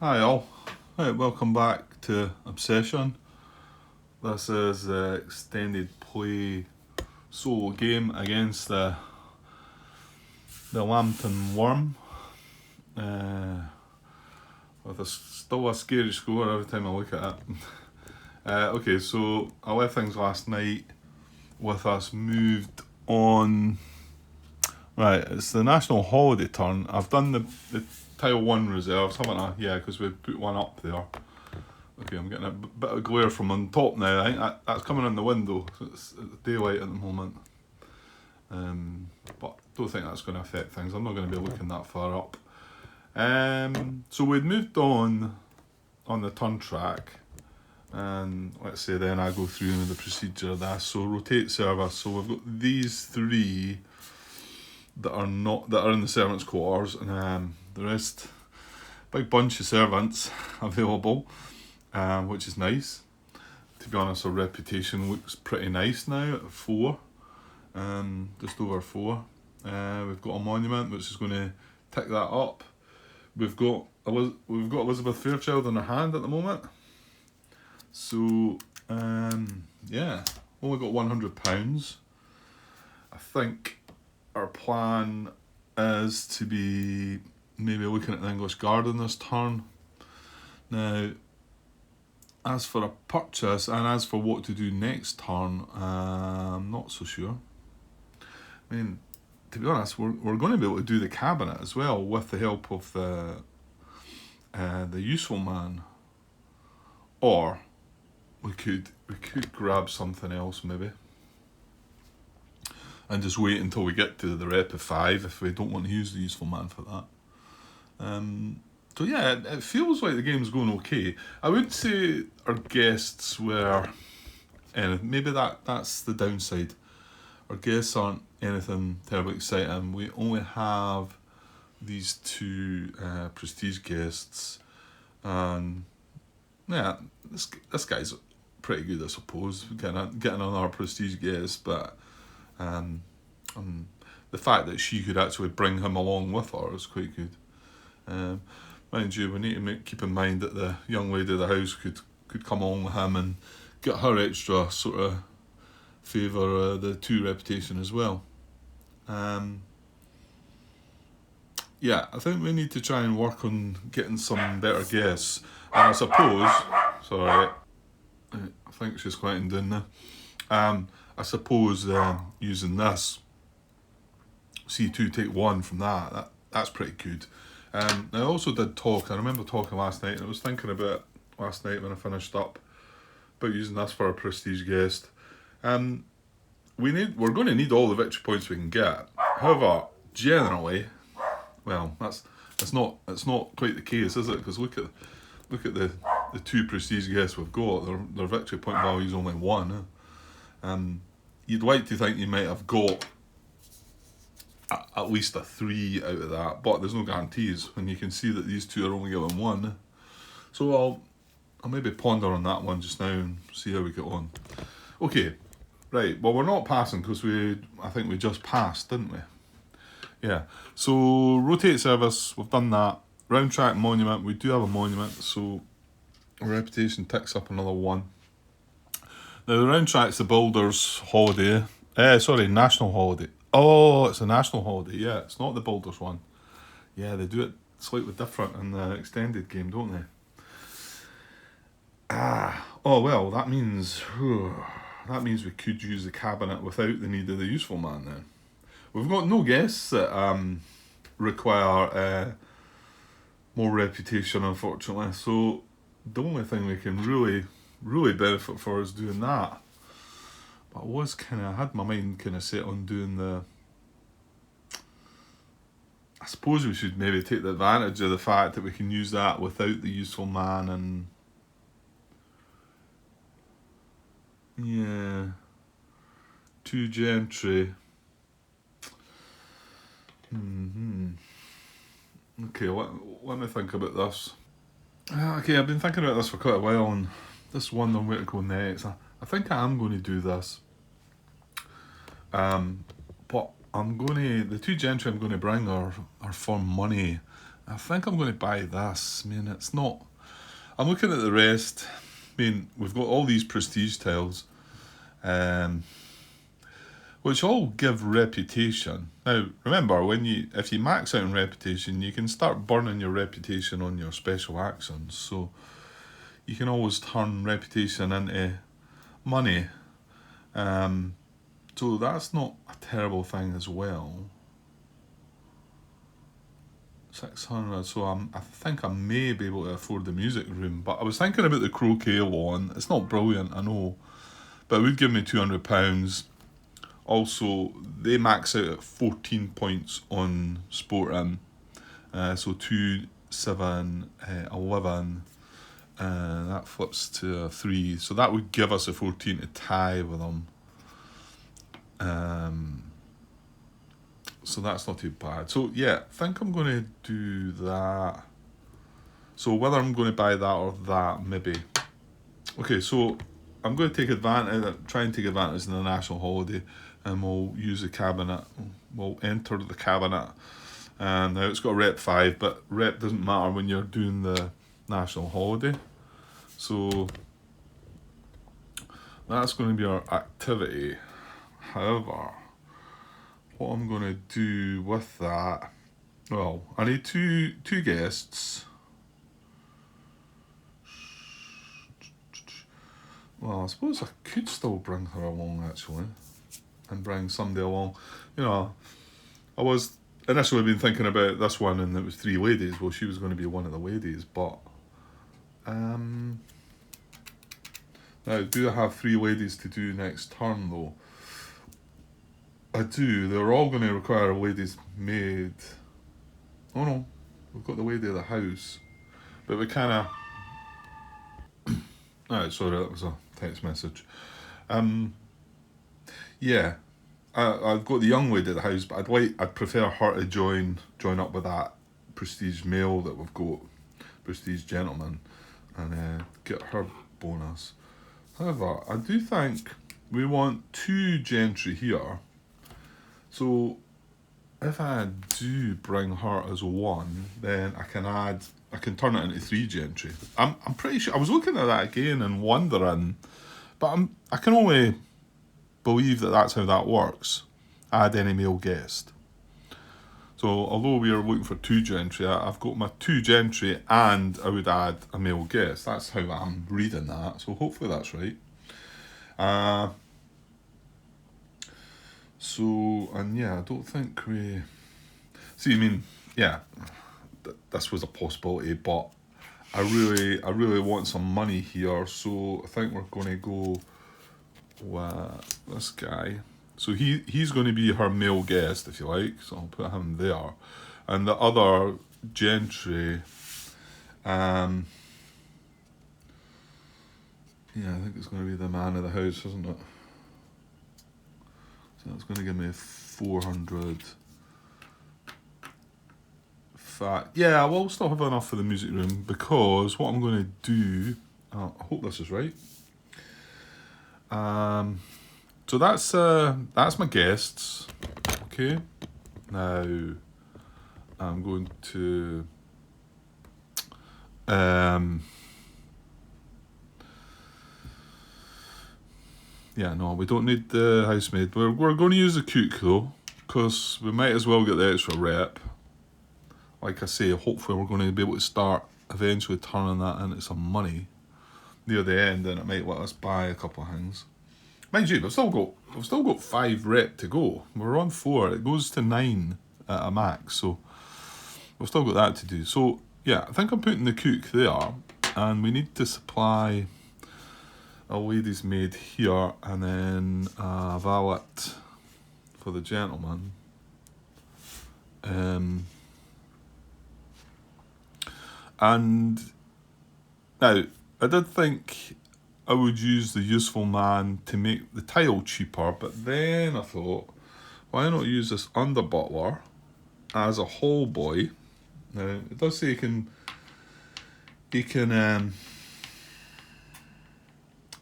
Hi all. Right, welcome back to Obsession. This is the extended play solo game against the Lambton Worm. With still a scary score every time I look at it. Okay, so I left things last night with us moved on. Right, it's the national holiday turn. I've done the Tile 1 reserves, haven't I? Yeah, because we put one up there. Okay, I'm getting a bit of glare from on top now. I think that's coming in the window. So it's daylight at the moment. But don't think that's going to affect things. I'm not going to be looking that far up. So we'd moved on the turn track. And let's say then I go through the procedure of that. So rotate service. So we've got these three that are in the servants' quarters, and the rest, big bunch of servants available, which is nice. To be honest, our reputation looks pretty nice now at 4, just over 4. We've got a monument which is going to tick that up. We've got Elizabeth Fairchild in her hand at the moment. So yeah, only got £100. I think our plan is to be maybe looking at the English Garden this turn. Now, as for a purchase and as for what to do next turn, I'm not so sure. I mean, to be honest, we're going to be able to do the cabinet as well with the help of the useful man, or we could grab something else maybe, and just wait until we get to the rep of 5 if we don't want to use the useful man for that. So yeah, it feels like the game's going okay. I wouldn't say our guests were maybe that's the downside. Our guests aren't anything terribly exciting. We only have these 2 prestige guests, and yeah, this guy's pretty good, I suppose, getting on our prestige guest, but the fact that she could actually bring him along with her is quite good. Mind you, we need to keep in mind that the young lady of the house could come along with him and get her extra sort of favour the 2 reputation as well. Yeah, I think we need to try and work on getting some better guests. And I suppose, sorry, I think she's quieting down now. I suppose using this C2 take 1 from that's pretty good. I also did talk. I remember talking last night, and I was thinking about last night when I finished up about using this for a prestige guest. We're going to need all the victory points we can get. However, generally, well, it's not quite the case, is it? Because look at the 2 prestige guests we've got. Their victory point value is only 1. You'd like to think you might have got at least a 3 out of that, but there's no guarantees when you can see that these 2 are only given 1. So I'll maybe ponder on that one just now and see how we get on. Okay, right. Well, we're not passing because I think we just passed, didn't we? Yeah. So rotate service, we've done that. Round track monument, we do have a monument, so our reputation ticks up another 1. Now the round track's the Builders holiday. National holiday. Oh, it's a national holiday. Yeah, it's not the Builders one. Yeah, they do it slightly different in the extended game, don't they? Oh well, that means we could use the cabinet without the need of the useful man then. We've got no guests that require more reputation, unfortunately. So the only thing we can really benefit for is doing that. But I had my mind kind of set on doing I suppose we should maybe take the advantage of the fact that we can use that without the useful man, and yeah, 2 gentry. Okay, let me think about this. Okay, I've been thinking about this for quite a while, and this one on where to go next. I think I am going to do this. But the 2 gentry I'm going to bring are for money, I think I'm going to buy this. I mean, it's not... I'm looking at the rest. I mean, we've got all these prestige tiles, which all give reputation. Now, remember, if you max out on reputation, you can start burning your reputation on your special actions. So you can always turn reputation into money. So that's not a terrible thing as well. 600, so I think I may be able to afford the music room, but I was thinking about the croquet one. It's not brilliant, I know, but it would give me £200. Also, they max out at 14 points on Sporting, so 2, 7, 11, that flips to a 3, so that would give us a 14 to tie with them. So that's not too bad. So yeah, I think I'm going to do that. So whether I'm going to buy that or that, maybe. Okay, so I'm going to try and take advantage of the national holiday, and we'll use the cabinet. We'll enter the cabinet. And now it's got rep 5, but rep doesn't matter when you're doing the national holiday. So that's going to be our activity. However, what I'm going to do with that, well, I need two guests. Well, I suppose I could still bring her along, actually, and bring somebody along. You know, I was initially been thinking about this one, and it was 3 ladies. Well, she was going to be one of the ladies, but now, do I have 3 ladies to do next turn, though? I do. They're all going to require a lady's maid. Oh no, we've got the lady of the house. But we kind of... Alright, sorry, that was a text message. Yeah, I've got the young lady at the house, but I'd prefer her to join up with that prestige male that we've got, prestige gentleman, and get her bonus. However, I do think we want 2 gentry here. So if I do bring her as 1, then I can turn it into 3 gentry. I'm pretty sure, I was looking at that again and wondering, but I can only believe that that's how that works. Add any male guest. So although we are looking for 2 gentry, I've got my 2 gentry and I would add a male guest. That's how I'm reading that, so hopefully that's right. So, and yeah, I don't think we... See, I mean, yeah, this was a possibility, but I really want some money here, so I think we're going to go with this guy. So he's going to be her male guest, if you like, so I'll put him there. And the other gentry, yeah, I think it's going to be the man of the house, isn't it? So that's going to give me 400. Yeah, we'll still have enough for the music room, because what I'm going to do, I hope this is right. So that's my guests. Okay. Now I'm going to yeah, no, we don't need the housemaid. We're going to use the cook though, because we might as well get the extra rep. Like I say, hopefully we're going to be able to start eventually turning that into some money near the end, and it might let us buy a couple of things. Mind you, we've still got 5 rep to go. We're on 4. It goes to 9 at a max, so we've still got that to do. So yeah, I think I'm putting the cook there, and we need to supply a lady's maid here, and then a valet for the gentleman. And now, I did think I would use the useful man to make the tile cheaper, but then I thought, why not use this under butler as a hall boy? Now, it does say he can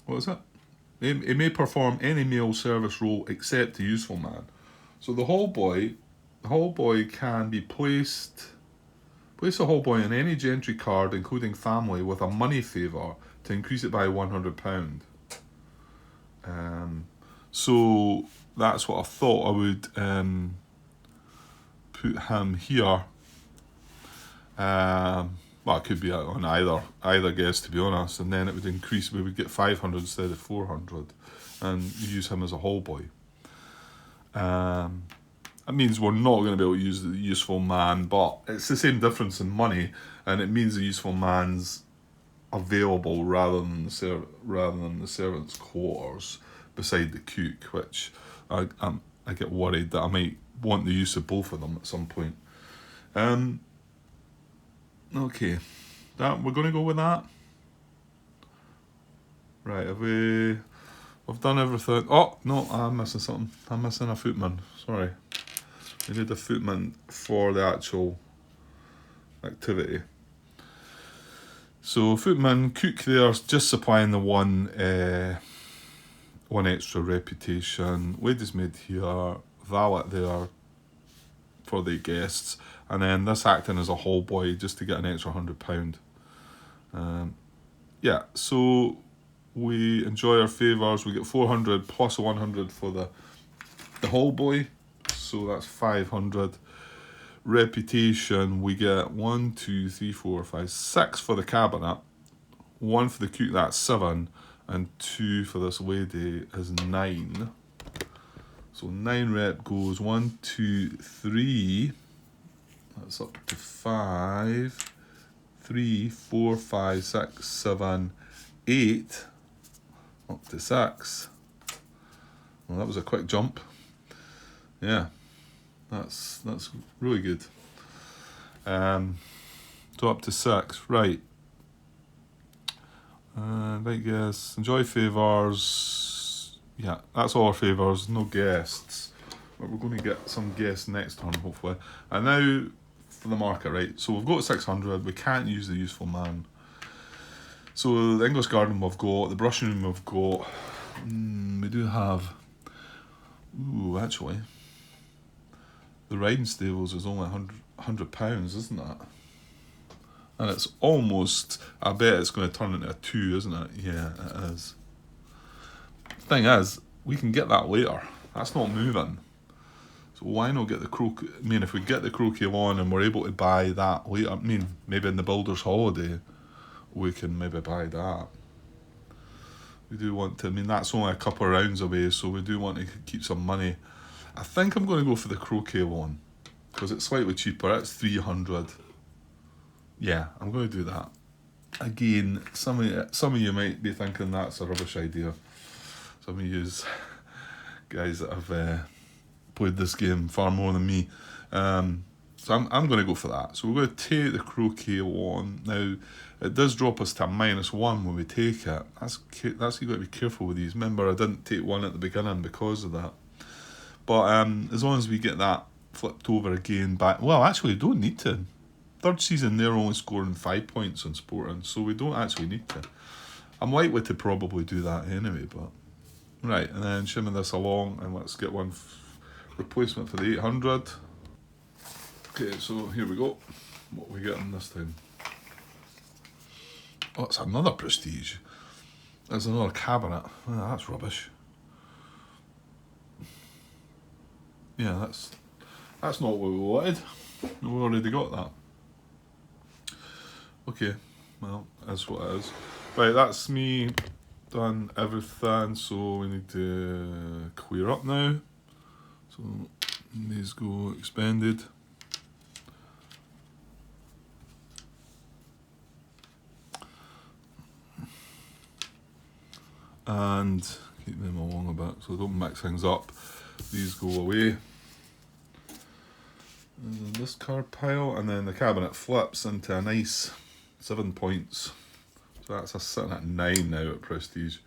what is it? He may perform any male service role except the useful man. So the hall boy can be placed. Place a whole boy on any gentry card, including family, with a money favour to increase it by £100. So that's what I thought I would put him here. Well, it could be on either guess, to be honest, and then it would increase. We would get 500 instead of 400, and use him as a whole boy. That means we're not going to be able to use the useful man, but it's the same difference in money, and it means the useful man's available rather than the servants' quarters beside the cook, which I get worried that I might want the use of both of them at some point. Okay, we're going to go with that. Right, we've done everything. Oh no, I'm missing something. I'm missing a footman. Sorry, we need a footman for the actual activity. So footman, cook there, just supplying the one extra reputation. Ladies' maid here, valet there for the guests, and then this acting as a hall boy just to get an extra £100. Yeah, so we enjoy our favours. We get 400 plus 100 for the hall boy, so that's 500. Reputation, we get 1, 2, 3, 4, 5, 6 for the cabinet, 1 for the cook, that's 7, and 2 for this lady is 9. So 9 rep goes 1, 2, 3. That's up to 5. 3, 4, 5, 6, 7, 8. Up to 6. Well, that was a quick jump. Yeah, that's really good. So up to 6, right. I guess enjoy favours. Yeah, that's all our favours. No guests. But we're going to get some guests next turn, hopefully. And now for the market, right? So we've got 600. We can't use the useful man. So the English garden we've got. The brushing room we've got. We do have. Ooh, actually, the riding stables is only £100, isn't it? And it's almost, I bet it's going to turn into a 2, isn't it? Yeah, it is. Thing is, we can get that later. That's not moving. So why not get the croquet? I mean, if we get the croquet on and we're able to buy that later, I mean, maybe in the builder's holiday, we can maybe buy that. We do want to, I mean, that's only a couple of rounds away, so we do want to keep some money. I think I'm going to go for the croquet one, because it's slightly cheaper. It's 300. Yeah, I'm going to do that. Again, some of you might be thinking that's a rubbish idea. Some of you guys that have played this game far more than me. So I'm going to go for that. So we're going to take the croquet one. Now, it does drop us to -1 when we take it. That's you've got to be careful with these. Remember, I didn't take one at the beginning because of that. But as long as we get that flipped over again back... Well, actually, we don't need to. Third season, they're only scoring 5 points on Sporting, so we don't actually need to. I'm likely to probably do that anyway, but... Right, and then shimmy this along, and let's get one replacement for the 800. Okay, so here we go. What are we getting this time? Oh, it's another prestige. There's another cabinet. Oh, that's rubbish. Yeah, that's not what we wanted. We already got that. Okay, well, that's what it is. Right, that's me done everything, so we need to clear up now. So these go expended. And keep them along a bit so don't mix things up. These go away. And this card pile, and then the cabinet flips into a nice 7 points. So that's us sitting at 9 now at prestige.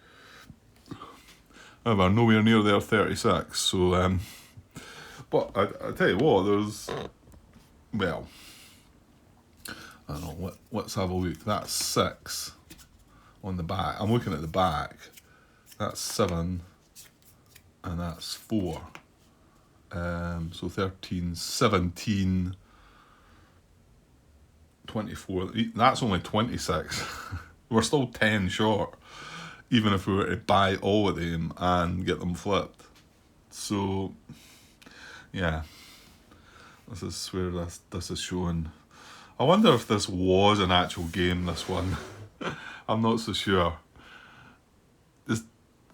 However, nowhere near their 36. So, but I tell you what, there's, well, I don't know. Let's have a look. That's 6 on the back. I'm looking at the back. That's 7, and that's 4. So 13, 17. 24. That's only 26. We're still 10 short, even if we were to buy all of them and get them flipped. So, yeah, this is where this is showing. I wonder if this was an actual game, this one. I'm not so sure. There's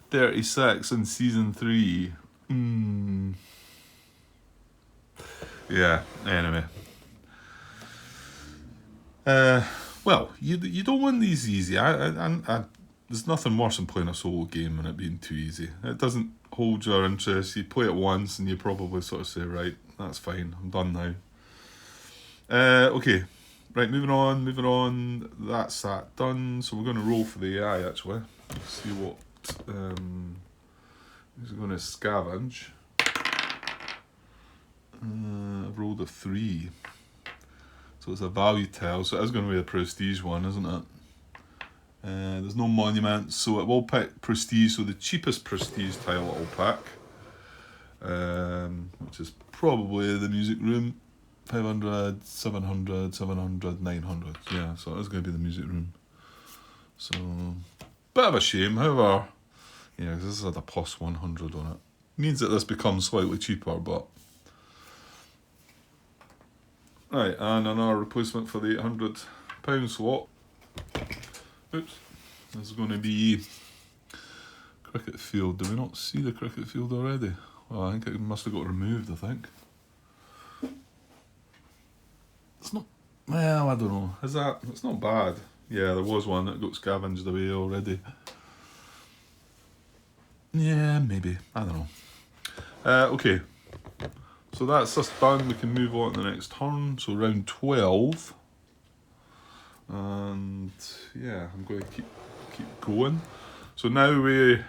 36 in Season 3. Yeah, anyway. Well, you don't win these easy. There's nothing worse than playing a solo game and it being too easy. It doesn't hold your interest. You play it once and you probably sort of say, right, that's fine, I'm done now. Okay, right, moving on. That's that done. So we're going to roll for the AI actually. See what he's going to scavenge. I've rolled a 3. So it's a value tile, so it is going to be a prestige one, isn't it? There's no monuments, so it will pick prestige, so the cheapest prestige tile it will pick. Which is probably the music room. 500, 700, 700, 900. Yeah, so it is going to be the music room. So, bit of a shame, however, yeah, this had a plus 100 on it. Means that this becomes slightly cheaper, but... Right, and another replacement for the £800 slot. Oops. This is going to be cricket field. Do we not see the cricket field already? Well, I think it must have got removed, I think. It's not... Well, I don't know. Is that... It's not bad. Yeah, there was one that got scavenged away already. Yeah, maybe. I don't know. Okay. So that's us done. We can move on to the next turn. So round 12. And yeah, I'm going to keep going. So now we...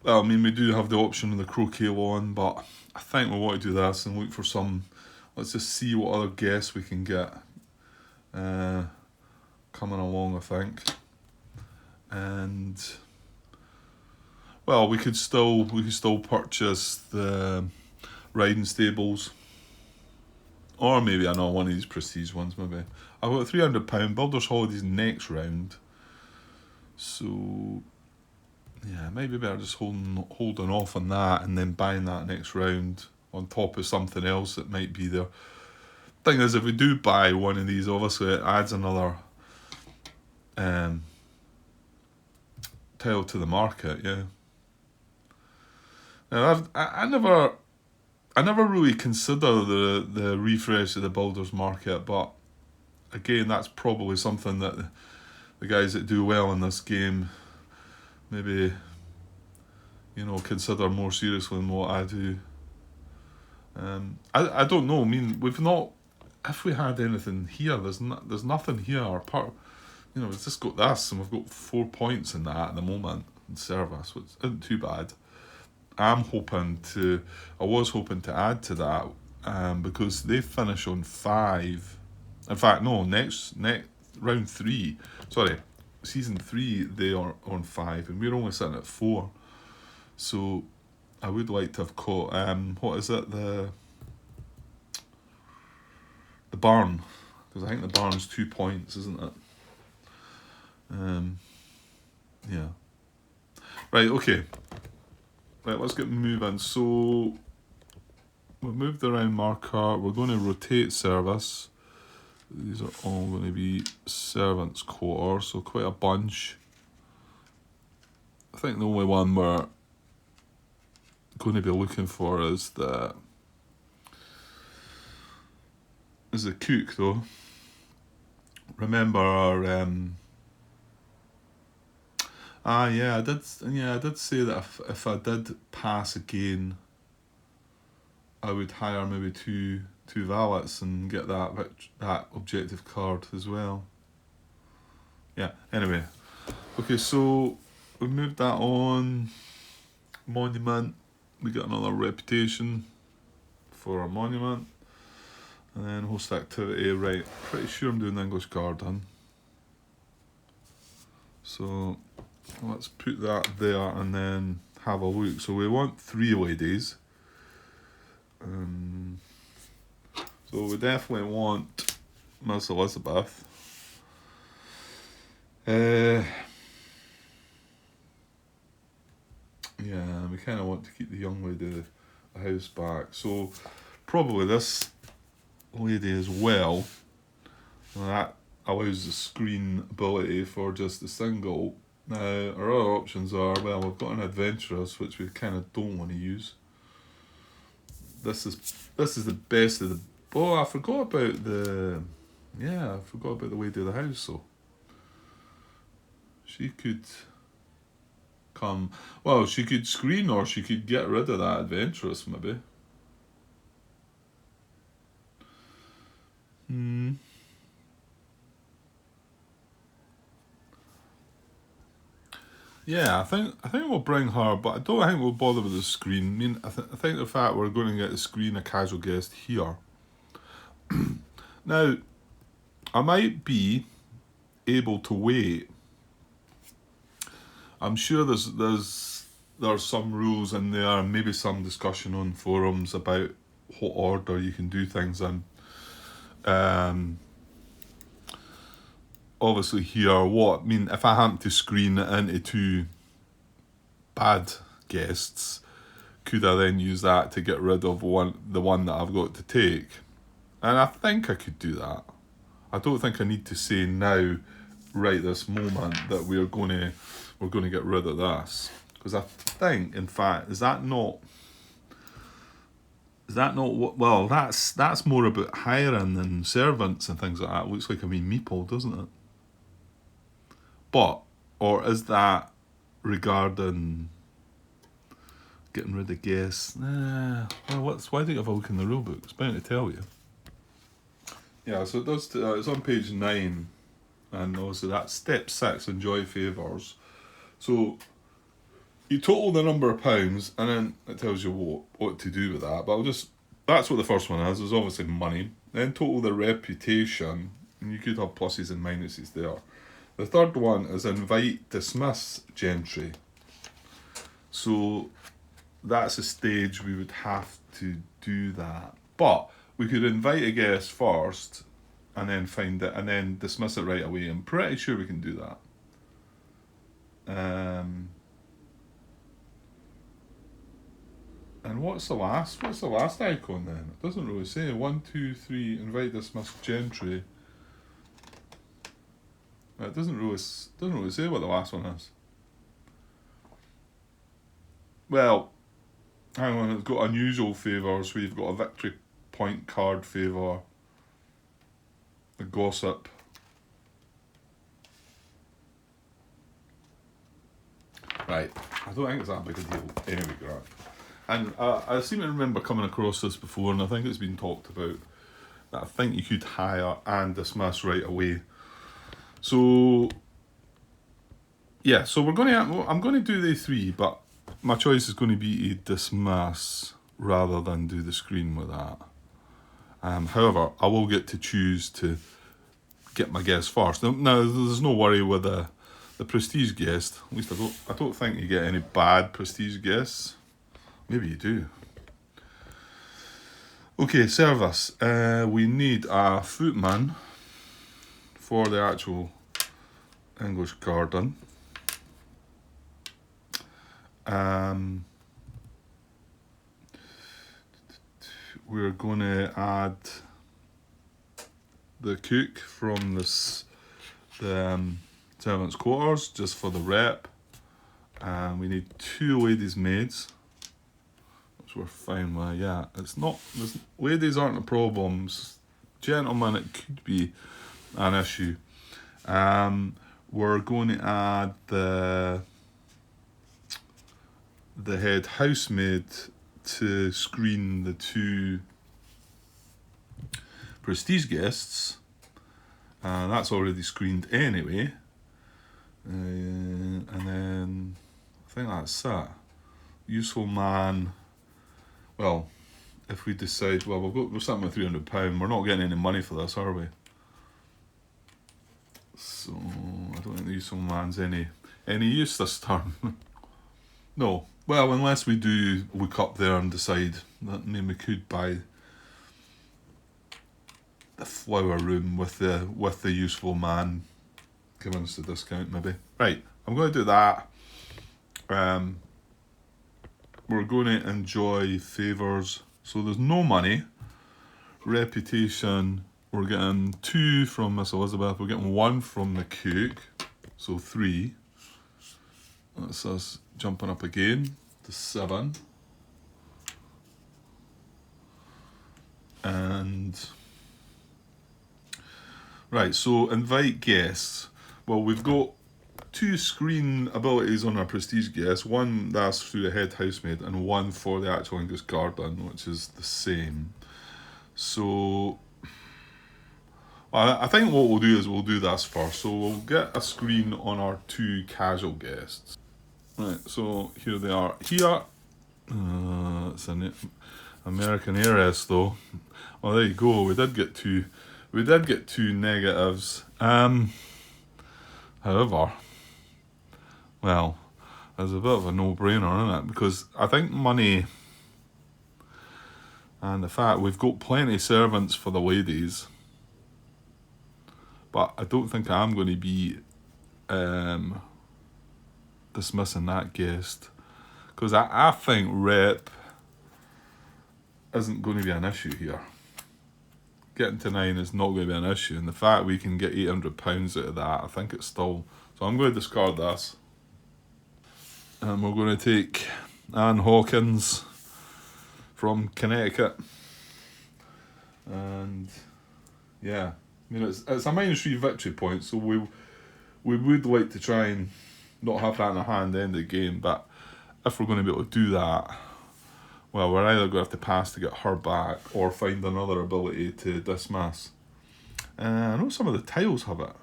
Well, I mean, we do have the option of the croquet lawn, but I think we want to do this and look for some... Let's just see what other guests we can get coming along, I think. And... Well, we could still purchase the riding stables, or maybe I know one of these prestige ones. Maybe I've got £300 Builders Holidays next round, so yeah, maybe better just holding off on that and then buying that next round on top of something else that might be there. Thing is, if we do buy one of these, obviously it adds another tile to the market. Yeah. Now, I never really consider the refresh of the builders market, but again, that's probably something that the guys that do well in this game maybe, you know, consider more seriously than what I do. I don't know. I mean, we've not. If we had anything here, there's nothing here. Apart, you know, we've just got this, and we've got 4 points in that at the moment in service, which isn't too bad. I was hoping to add to that because they finish on 5. In fact, no, next round 3. Sorry, season 3 they are on 5, and we're only sitting at 4. So I would like to have caught what is it, the barn, because I think the barn's 2 points, isn't it? Yeah. Right. Okay. Right, let's get moving. So we've moved the round marker. We're going to rotate service. These are all going to be servants' quarter, so quite a bunch. I think the only one we're going to be looking for is the cook, though. Remember our I did say that if I did pass again, I would hire maybe two valets and get that objective card as well. Yeah, anyway. Okay, so we moved that on. Monument, we get another reputation for our monument. And then host activity, right, pretty sure I'm doing the English Garden. So let's put that there and then have a look. So we want 3 away days. So So we definitely want Miss Elizabeth. Yeah, we kind of want to keep the young lady the house back. So probably this lady as well. That allows the screen ability for just a single. Now our other options are, well, we've got an adventurous, which we kind of don't want to use. This is the best of the. Oh, I forgot about the. Yeah, I forgot about the lady of the house. So she could come. Well, she could screen, or she could get rid of that adventurous, maybe. Yeah, I think we'll bring her, but I don't think we'll bother with the screen. I mean, I think the fact we're going to get the screen a casual guest here. Now, I might be able to wait. I'm sure there's some rules in there, and maybe some discussion on forums about what order you can do things in. Obviously here, if I happen to screen it into 2 bad guests, could I then use that to get rid of the one that I've got to take? And I think I could do that. I don't think I need to say now, right this moment, that we're going to get rid of this, because I think, in fact, is that not what? Well, that's more about hiring and servants and things like that. It looks like a wee meeple, doesn't it? But, or is that regarding getting rid of guests? Well, why don't you have a look in the rule book? It's bound to tell you. Yeah, so it does. It's on page 9, and also that's step 6, enjoy favours. So you total the number of pounds, and then it tells you what to do with that. But that's what the first one is. There's obviously money. Then total the reputation, and you could have pluses and minuses there. The third one is invite, dismiss gentry. So that's a stage we would have to do that. But we could invite a guest first, and then find it, and then dismiss it right away. I'm pretty sure we can do that. And what's the last icon then? It doesn't really say. 1, 2, 3, invite, dismiss gentry. It doesn't really say what the last one is. Well, hang on, it's got unusual favours. We've got a victory point card favour, a gossip. Right, I don't think it's that big a deal. Anyway, Grant. And I seem to remember coming across this before, and I think it's been talked about, that I think you could hire and dismiss right away. So, yeah, so I'm going to do the 3, but my choice is going to be to dismiss rather than do the screen with that. However, I will get to choose to get my guest first. Now, there's no worry with the prestige guest. At least I don't think you get any bad prestige guests. Maybe you do. Okay, service. We need a footman for the actual English garden. We're going to add the cook from the servants' quarters just for the rep. We need 2 ladies' maids, which we're fine with. Yeah, ladies aren't a problem. Gentlemen, it could be an issue. We're going to add the head housemaid to screen the 2 prestige guests. That's already screened anyway. And then I think that's it. Useful man. Well, if we decide, well, we're starting with £300. We're not getting any money for this, are we? So I don't think the useful man's any use this turn. No. Well, unless we do look up there and decide that maybe we could buy the flower room with the useful man giving us the discount maybe. Right, I'm going to do that. We're going to enjoy favours. So there's no money. Reputation, we're getting 2 from Miss Elizabeth. We're getting 1 from the cook. So 3. That's us jumping up again to 7. And right, so invite guests. Well, we've got 2 screen abilities on our prestige guest. 1 that's through the head housemaid, and 1 for the actual English garden, which is the same. So I think what we'll do is we'll do this first. So we'll get a screen on our 2 casual guests. Right, so here they are. Here, it's an American heiress though. Well, there you go. We did get 2 negatives. However, well, there's a bit of a no-brainer, isn't it? Because I think money and the fact we've got plenty of servants for the ladies, but I don't think I'm going to be dismissing that guest, because I think rep isn't going to be an issue here. Getting to 9 is not going to be an issue, and the fact we can get £800 out of that, I think it's still... So I'm going to discard this. And we're going to take Anne Hawkins from Connecticut. And yeah, I mean, it's a -3 victory point, so we would like to try and not have that in our hand at the end of the game, but if we're going to be able to do that, well, we're either going to have to pass to get her back or find another ability to dismiss. I know some of the tiles have it.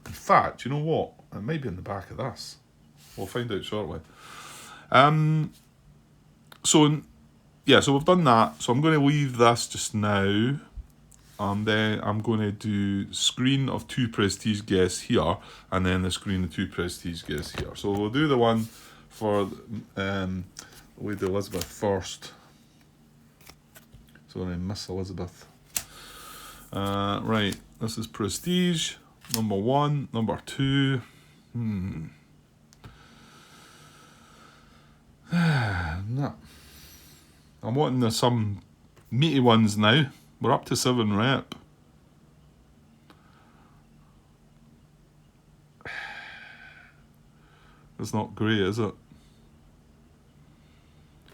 In fact, you know what? It might be in the back of this. We'll find out shortly. So we've done that. So I'm going to leave this just now. And then I'm going to do screen of 2 prestige guests here, and then the screen of 2 prestige guests here. So we'll do the one for Lady Elizabeth first. So then Miss Elizabeth. Right, this is prestige, number 1, number 2. No. I'm wanting some meaty ones now. We're up to 7 rep. It's not great, is it?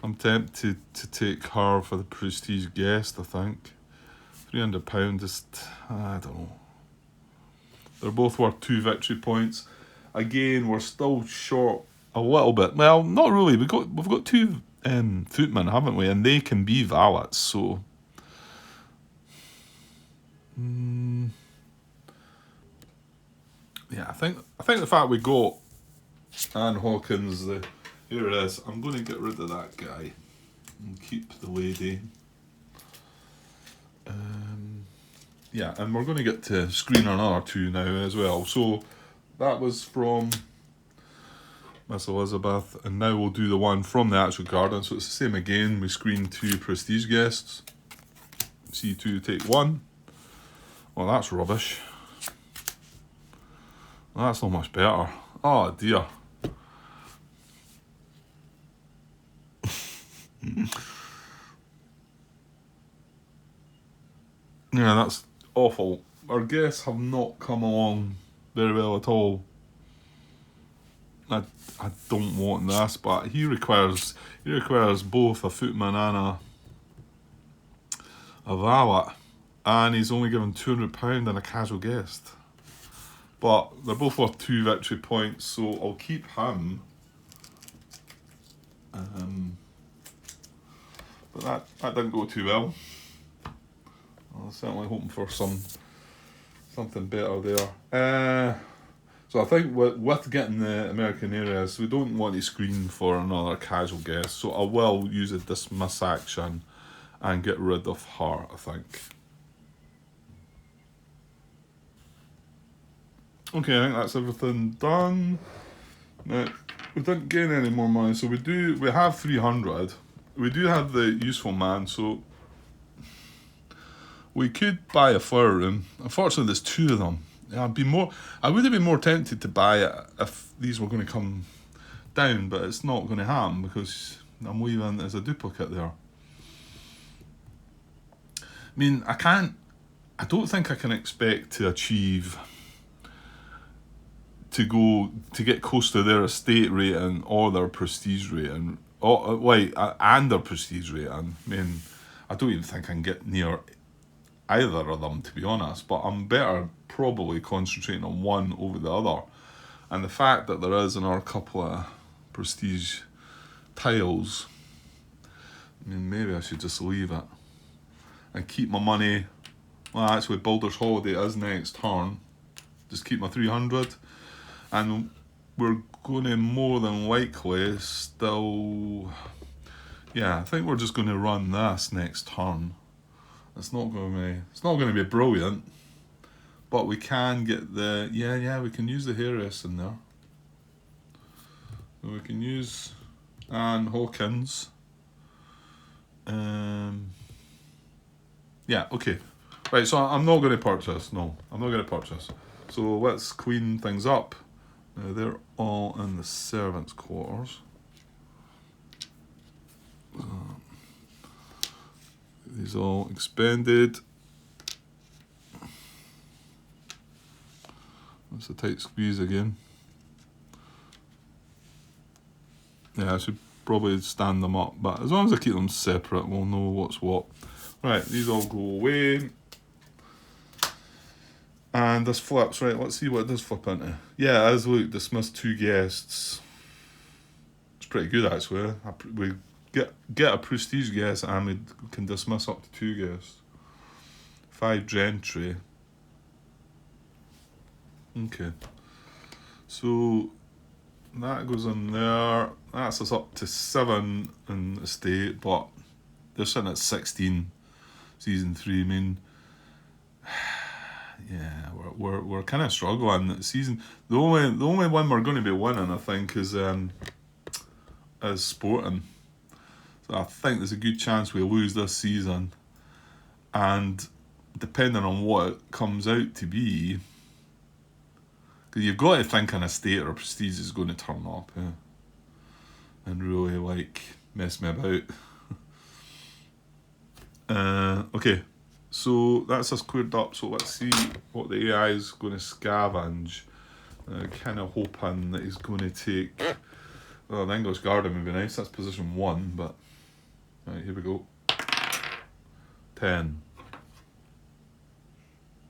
I'm tempted to take her for the prestige guest, I think. £300, just, I don't know. They're both worth 2 victory points. Again, we're still short a little bit. Well, not really. We've got 2 footmen, haven't we? And they can be valets, so... Yeah, I think the fact we got Anne Hawkins, here it is. I'm going to get rid of that guy and keep the lady. Yeah, and we're going to get to screen another 2 now as well. So that was from Miss Elizabeth, and now we'll do the one from the actual garden. So it's the same again. We screen 2 prestige guests. C2 take 1. Well, that's rubbish. That's not much better. Oh dear. Yeah, that's awful. Our guests have not come along very well at all. I don't want this, but he requires both a footman and a valet, and he's only given £200 and a casual guest. But they're both worth 2 victory points, so I'll keep him. But that didn't go too well. I was certainly hoping for something better there. So I think with getting the American areas, we don't want to screen for another casual guest. So I will use a dismiss action and get rid of her, I think. Okay, I think that's everything done. Now, we didn't gain any more money, so we have 300. We do have the useful man, so we could buy a flower room. Unfortunately, there's two of them. I would have been more tempted to buy it if these were going to come down, but it's not going to happen because I'm leaving as a duplicate there. I mean, I don't think I can expect to achieve to get close to their estate rating or their prestige rating, and their prestige rating. I mean, I don't even think I can get near either of them, to be honest, but I'm better probably concentrating on one over the other. And the fact that there is another couple of prestige tiles, I mean, maybe I should just leave it and keep my money. Well, actually, Baldur's Holiday is next turn. Just keep my 300, and we're going to more than likely still. Yeah, I think we're just going to run this next turn. It's not going to be brilliant, but we can get the we can use the Harris in there. So we can use Anne Hawkins. Yeah, okay. Right, so I'm not going to purchase. No, I'm not going to purchase. So let's clean things up. Now they're all in the servants' quarters. These all expended. That's a tight squeeze again. Yeah, I should probably stand them up, but as long as I keep them separate, we'll know what's what. Right, these all go away. And this flips, right, let's see what it does flip into. Yeah, as look, dismiss 2 guests. It's pretty good, actually. We get a prestige guest and we can dismiss up to 2 guests. 5 gentry. Okay. So that goes in there. That's us up to 7 in estate, but they're sitting at 16 season 3. I mean, yeah, we're kind of struggling season. The only one we're going to be winning, I think, is Sporting. So I think there's a good chance we lose this season, and depending on what it comes out to be, because you've got to think an estate or prestige is going to turn up, and really mess me about. Okay, so that's us cleared up. So let's see what the AI is going to scavenge. Kind of hoping that he's going to take. Well, the English Garden would be nice. That's position 1, but right, here we go. 10.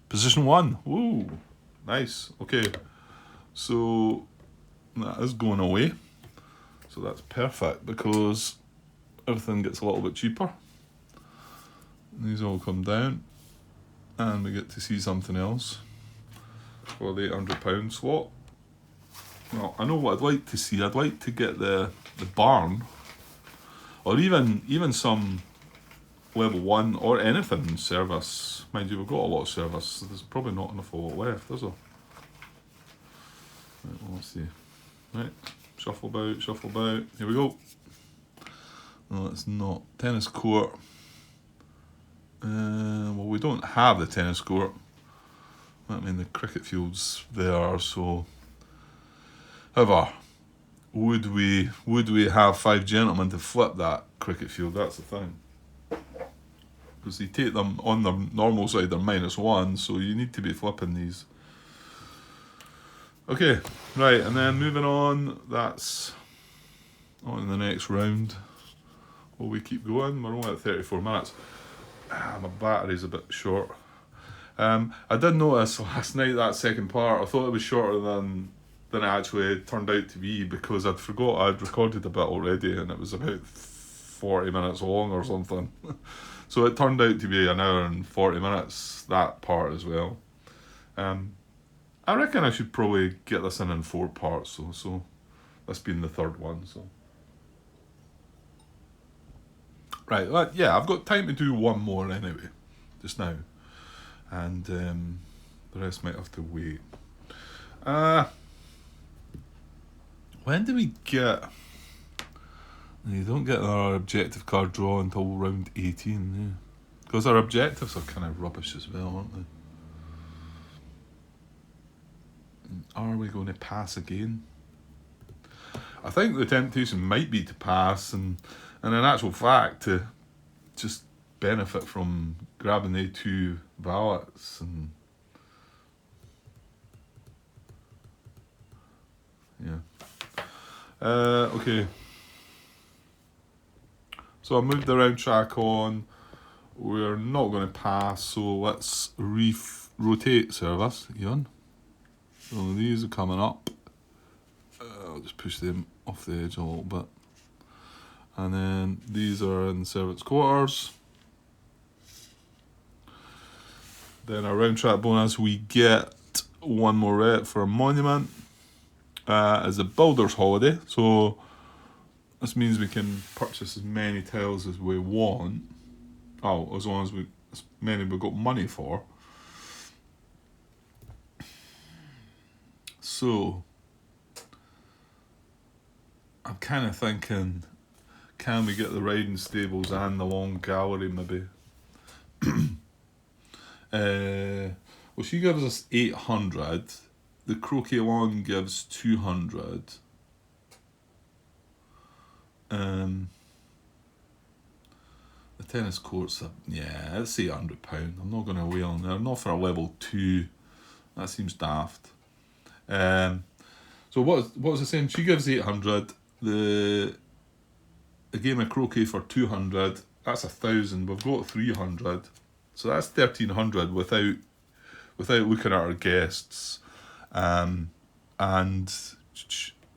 Position 1. Ooh, nice. Okay, so that is going away. So that's perfect because everything gets a little bit cheaper. These all come down, and we get to see something else for the £800 slot. Well, I know what I'd like to see. I'd like to get the barn, or even some level 1 or anything in service. Mind you, we've got a lot of service, so there's probably not enough of it left, is there? Right, well, let's see. Right, shuffle about. Here we go. No, it's not. Tennis court. Well, we don't have the tennis court. I mean, the cricket field's there, so. However, would we have 5 gentlemen to flip that cricket field? That's the thing. Because they take them on the normal side, they're -1, so you need to be flipping these. Okay, right, and then moving on, that's on in the next round. Will we keep going? We're only at 34 minutes. My battery's a bit short. I did notice last night, that second part, I thought it was shorter than it actually turned out to be, because I'd forgot I'd recorded a bit already and it was about 40 minutes long or something. So it turned out to be 1 hour and 40 minutes, that part as well. I reckon I should probably get this in 4 parts, so this being the 3rd one. So right, yeah, I've got time to do one more anyway, just now, and the rest might have to wait. When do we get? You don't get our objective card draw until round 18. Because our objectives are kind of rubbish as well, aren't they? Are we going to pass again? I think the temptation might be to pass, and in actual fact to just benefit from grabbing the 2 valets and yeah. Okay. So I moved the round track on. We're not going to pass, so let's rotate service, Ian. So these are coming up. I'll just push them off the edge a little bit. And then these are in servants' quarters. Then our round track bonus, we get 1 more rep for a monument as a builder's holiday. So this means we can purchase as many tiles as we want. Oh, as long as many we've got money for. So I'm kind of thinking, can we get the riding stables and the long gallery maybe? Well, she gives us 800. The croquet lawn gives 200. The tennis courts are, yeah, let's say £100. I'm not going to wheel on there. Not for a level 2. That seems daft. So what was I saying? She gives 800. A game of croquet for 200. That's 1,000. We've got 300. So that's 1,300 without looking at our guests. And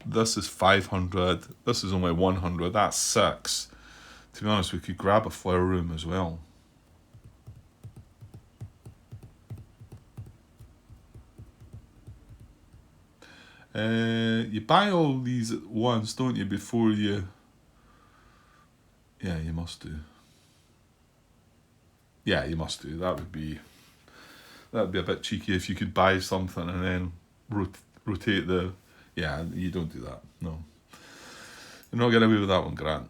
this is 500. This is only 100. That's 6. To be honest, we could grab a flower room as well. You buy all these at once, don't you, before you... Yeah, you must do. Yeah, you must do. That would be a bit cheeky if you could buy something and then rotate the... Yeah, you don't do that. No. You're not getting away with that one, Grant.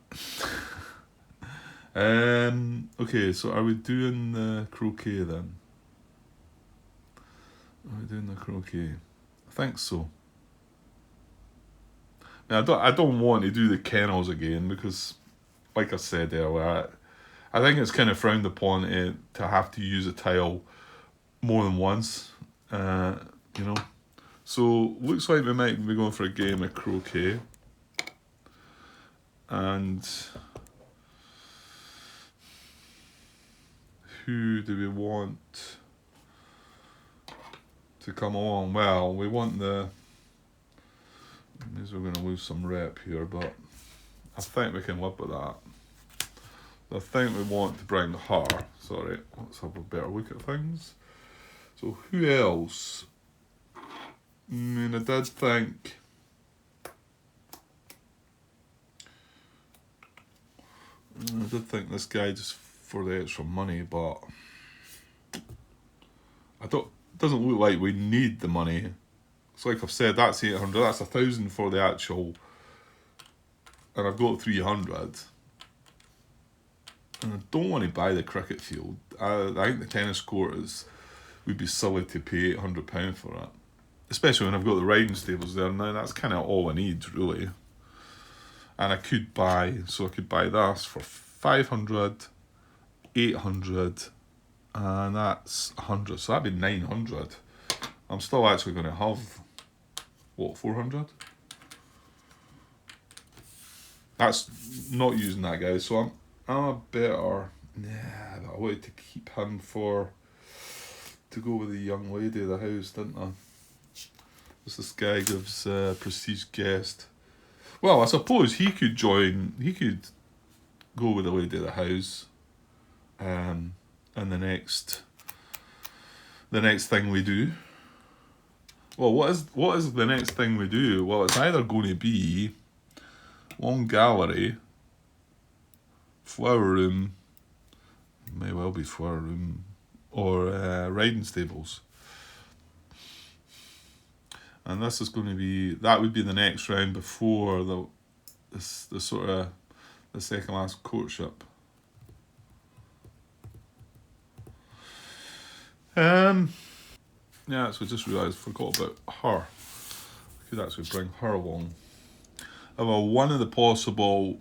Okay, so are we doing the croquet then? Are we doing the croquet? I think so. Now, I don't want to do the kennels again because, like I said earlier, I think it's kind of frowned upon to have to use a tile more than once, you know. So, looks like we might be going for a game of croquet. And who do we want to come along? Well, we want means we're going to lose some rep here, but I think we can live with that. I think we want to bring her. Sorry, let's have a better look at things. So who else? I mean, I did think... this guy just for the extra money, but it doesn't look like we need the money. It's like I've said, that's 800, that's 1,000 for the actual, and I've got 300. And I don't want to buy the cricket field. I think the tennis court would be silly to pay £800 for it. Especially when I've got the riding stables there now, that's kind of all I need, really. And I could buy this for 500, 800, and that's 100. So that'd be 900. I'm still actually going to have, 400? That's not using that guy, so I'm a better... Yeah, but I wanted to keep him to go with the young lady of the house, didn't I? This guy gives prestige guest. Well, I suppose he could go with the lady of the house. And the next thing we do. Well, what is the next thing we do? Well, it's either going to be long gallery, flower room, may well be flower room, or riding stables. And this is going to be, that would be the next round before the second last courtship. Yeah, so I just realised I forgot about her. I could actually bring her along. Well, one of the possible...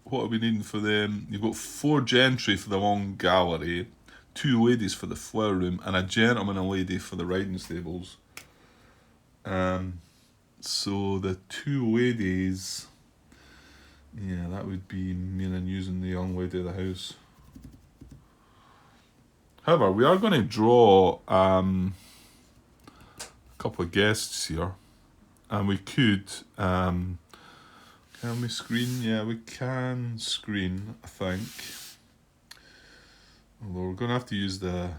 What are we needing for them? You've got 4 gentry for the long gallery, 2 ladies for the flower room, and a gentleman and a lady for the riding stables. So the 2 ladies... Yeah, that would be meaning using the young lady of the house. However, we are going to draw a couple of guests here. And we could... can we screen? Yeah, we can screen, I think. Although we're going to have to use the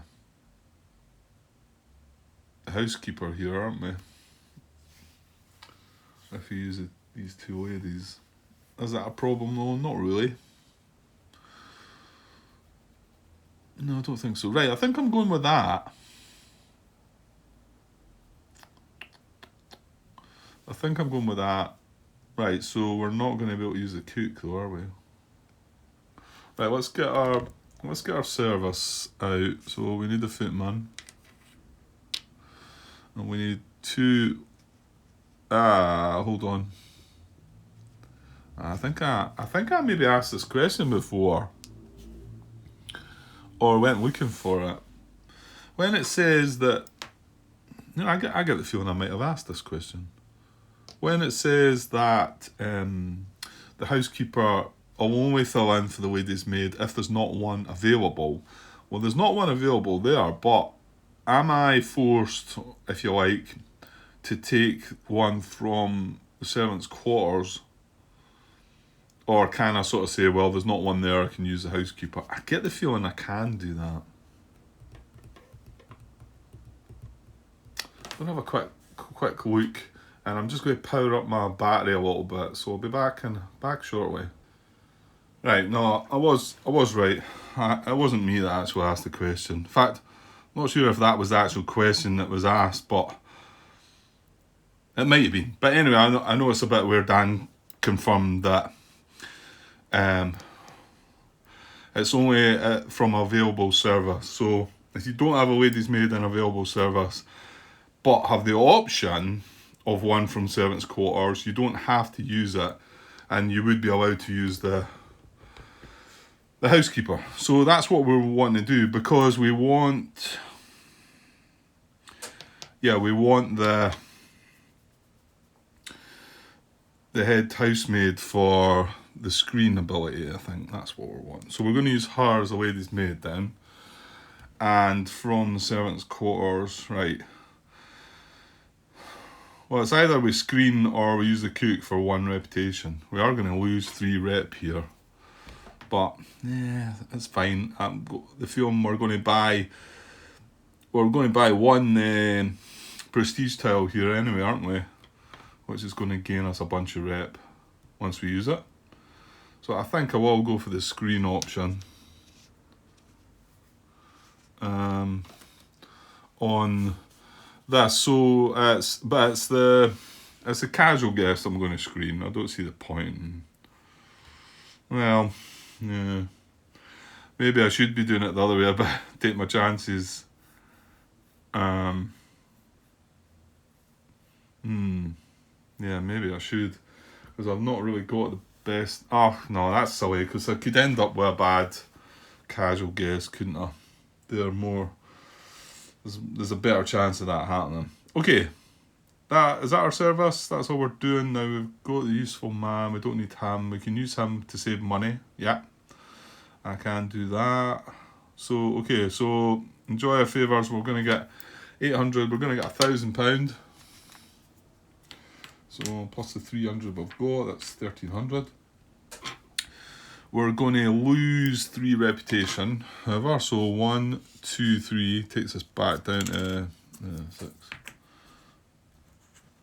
housekeeper here, aren't we? If we use these 2 ladies. Is that a problem though? Not really. No, I don't think so. Right, I think I'm going with that. I think I'm going with that. Right, so we're not going to be able to use the cook though, are we? Right, let's get our service out. So we need a footman. And we need 2... hold on. I think I maybe asked this question before. Or went looking for it. When it says that... I get the feeling I might have asked this question. When it says that the housekeeper will only fill in for the lady's maid if there's not one available. Well, there's not one available there, but am I forced, if you like, to take one from the servants' quarters? Or can I sort of say, well, there's not one there, I can use the housekeeper? I get the feeling I can do that. I'm going to have a quick look, and I'm just going to power up my battery a little bit, so I'll be back shortly. Right, no, I was right. It wasn't me that actually asked the question. In fact, I'm not sure if that was the actual question that was asked, but it might have been. But anyway, I know it's a bit where Dan confirmed that it's only from available service. So if you don't have a ladies' maid in available service, but have the option of one from servants' quarters, you don't have to use it, and you would be allowed to use the housekeeper. So that's what we're wanting to do, because we want the head housemaid for the screen ability. I think that's what we're wanting. So we're going to use her as a lady's maid then. And from the servants' quarters, right. Well, it's either we screen or we use the cook for 1 reputation. We are going to lose 3 rep here. But, yeah, it's fine. The film we're going to buy 1 prestige tile here anyway, aren't we? Which is going to gain us a bunch of rep once we use it. So I think I will go for the screen option. On this, so it's the casual guest I'm going to screen. I don't see the point. Well, yeah, maybe I should be doing it the other way, but take my chances. Yeah, maybe I should, because I've not really got the best. Oh no, that's silly, because I could end up with a bad casual guest, couldn't I? They're more. There's a better chance of that happening. Okay, is that our service? That's all we're doing now. We've got the useful man. We don't need him. We can use him to save money. Yeah, I can do that. So okay, so enjoy our favours. We're gonna get 800. We're gonna get £1,000. So plus the 300 we've got, that's 1,300. We're going to lose 3 reputation, however, so 1, 2, 3 takes us back down to 6.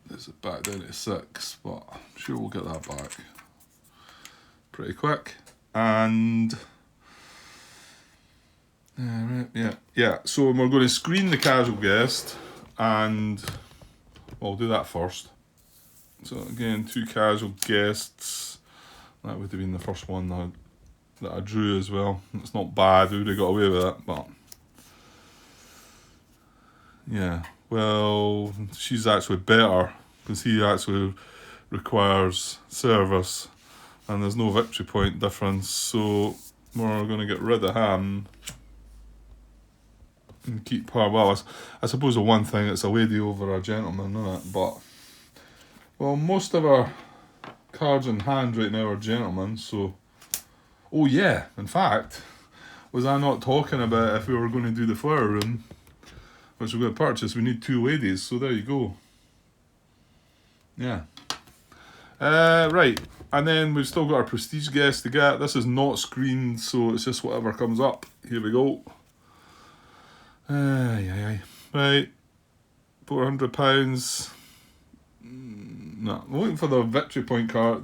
Takes it back down to 6, but I'm sure we'll get that back pretty quick. And yeah. So we're going to screen the casual guest, and we'll do that first. So again, 2 casual guests. That would have been the first one that I drew as well. It's not bad, we would have got away with it, but Yeah, well, she's actually better because he actually requires service and there's no victory point difference, so we're going to get rid of him and keep her. Well, I suppose the one thing, it's a lady over a gentleman, isn't it? But, well, most of our cards in hand right now are gentlemen, so... Oh yeah, in fact, was I not talking about if we were going to do the flower room, which we're going to purchase, we need 2 ladies, so there you go. Yeah. Right, and then we've still got our prestige guest to get. This is not screened, so it's just whatever comes up. Here we go. Right, £400. No, I'm looking for the victory point card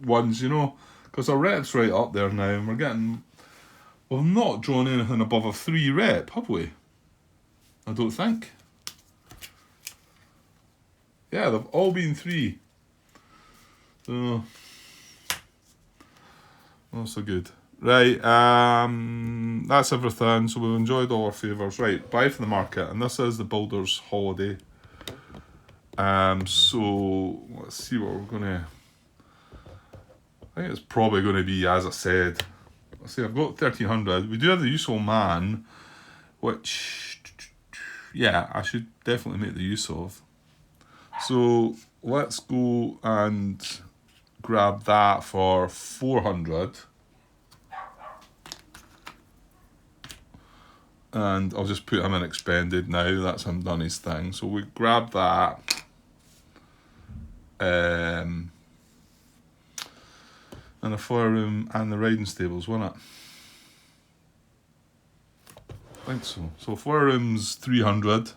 ones, you know, because our rep's right up there now, and we've not drawn anything above a 3 rep, have we? I don't think. Yeah, they've all been 3. So, not so good. Right, that's everything. So we've enjoyed all our favours. Right, buy for the market, and this is the Builder's Holiday. So let's see what we're gonna. I think it's probably going to be, as I said. Let's see, I've got 1300. We do have the Useful Man, which, yeah, I should definitely make the use of. So let's go and grab that for 400. And I'll just put him in expended now. That's him done his thing. So we grab that. And the flower room and the riding stables, wasn't it? I think so. So flower room's 300. So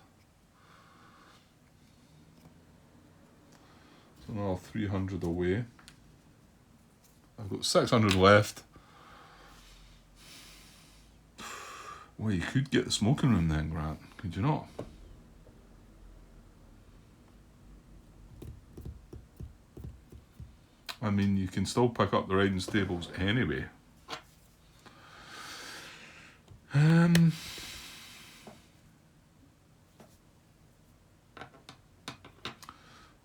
now 300 away. I've got 600 left. Well, you could get the smoking room then, Grant. Could you not? I mean, you can still pick up the riding stables anyway. Many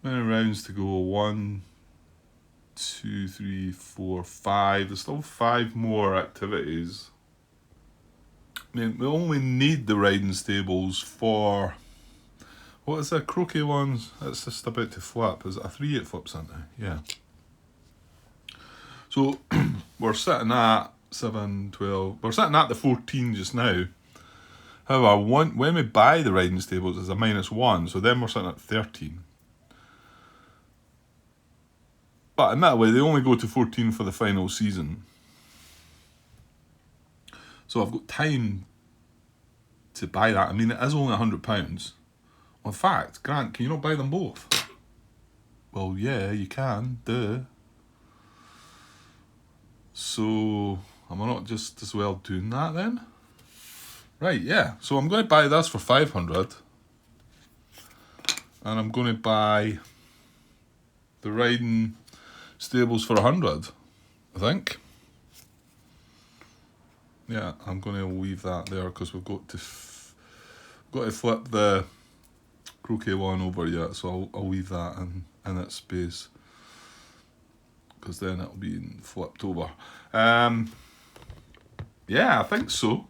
rounds to go. 1, 2, 3, 4, 5. There's still 5 more activities. I mean, we only need the riding stables for... What is the croquet ones? It's just about to flip. Is it a 3 it flips into? Yeah. So we're sitting at 7, 12. We're sitting at the 14 just now. However, when we buy the riding stables, it's a -1, so then we're sitting at 13. But admittedly, they only go to 14 for the final season. So I've got time to buy that. I mean, it is only £100. Well, in fact, Grant, can you not buy them both? Well, yeah, you can. Duh. So, am I not just as well doing that then? Right, yeah. So I'm going to buy this for 500. And I'm going to buy the riding stables for 100, I think. Yeah, I'm going to leave that there because we've got to flip the croquet one over yet, so I'll leave that in its space because then it'll be flipped over. Yeah, I think so.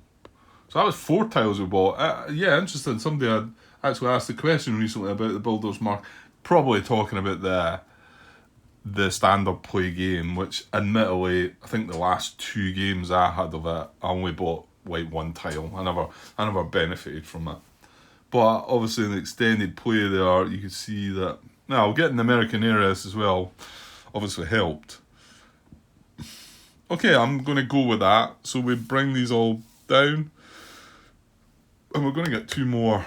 So that was 4 tiles we bought. Yeah, interesting. Somebody had actually asked a question recently about the Builder's Mark, probably talking about the standard play game, which admittedly, I think the last 2 games I had of it, I only bought like 1 tile. I never benefited from it. But obviously in the extended play there, you could see that, now getting the American Heiress as well obviously helped. Okay, I'm going to go with that. So we bring these all down. And we're going to get 2 more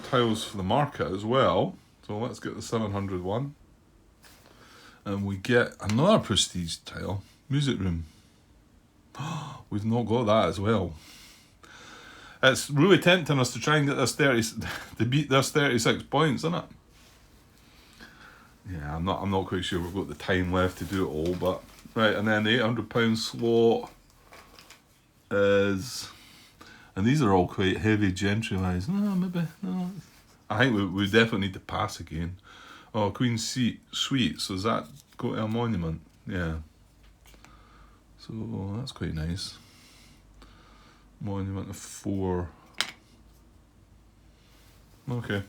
tiles for the market as well. So let's get the 700 one. And we get another prestige tile, music room. We've not got that as well. It's really tempting us to try and get this to beat this 36 points, isn't it? Yeah, I'm not quite sure we've got the time left to do it all, but right. And then the £800 slot is And these are all quite heavy gentry lines. No, maybe, no. I think we definitely need to pass again. Oh, Queen's Seat, Suite. So does that go to a monument? Yeah. So that's quite nice. Monument of 4. Okay.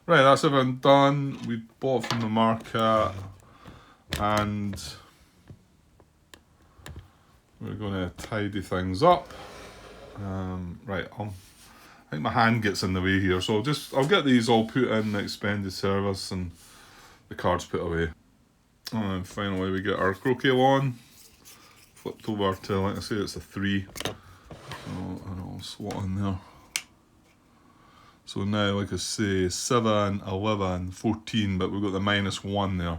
Right, that's everything done. We bought from the market. And we're going to tidy things up. Right, I think my hand gets in the way here, so I'll get these all put in the expended service and the cards put away. And finally we get our croquet lawn flipped over to, like I say, it's a 3. So and I'll slot in there. So now, like I say, 7, 11, 14, but we've got the -1 there.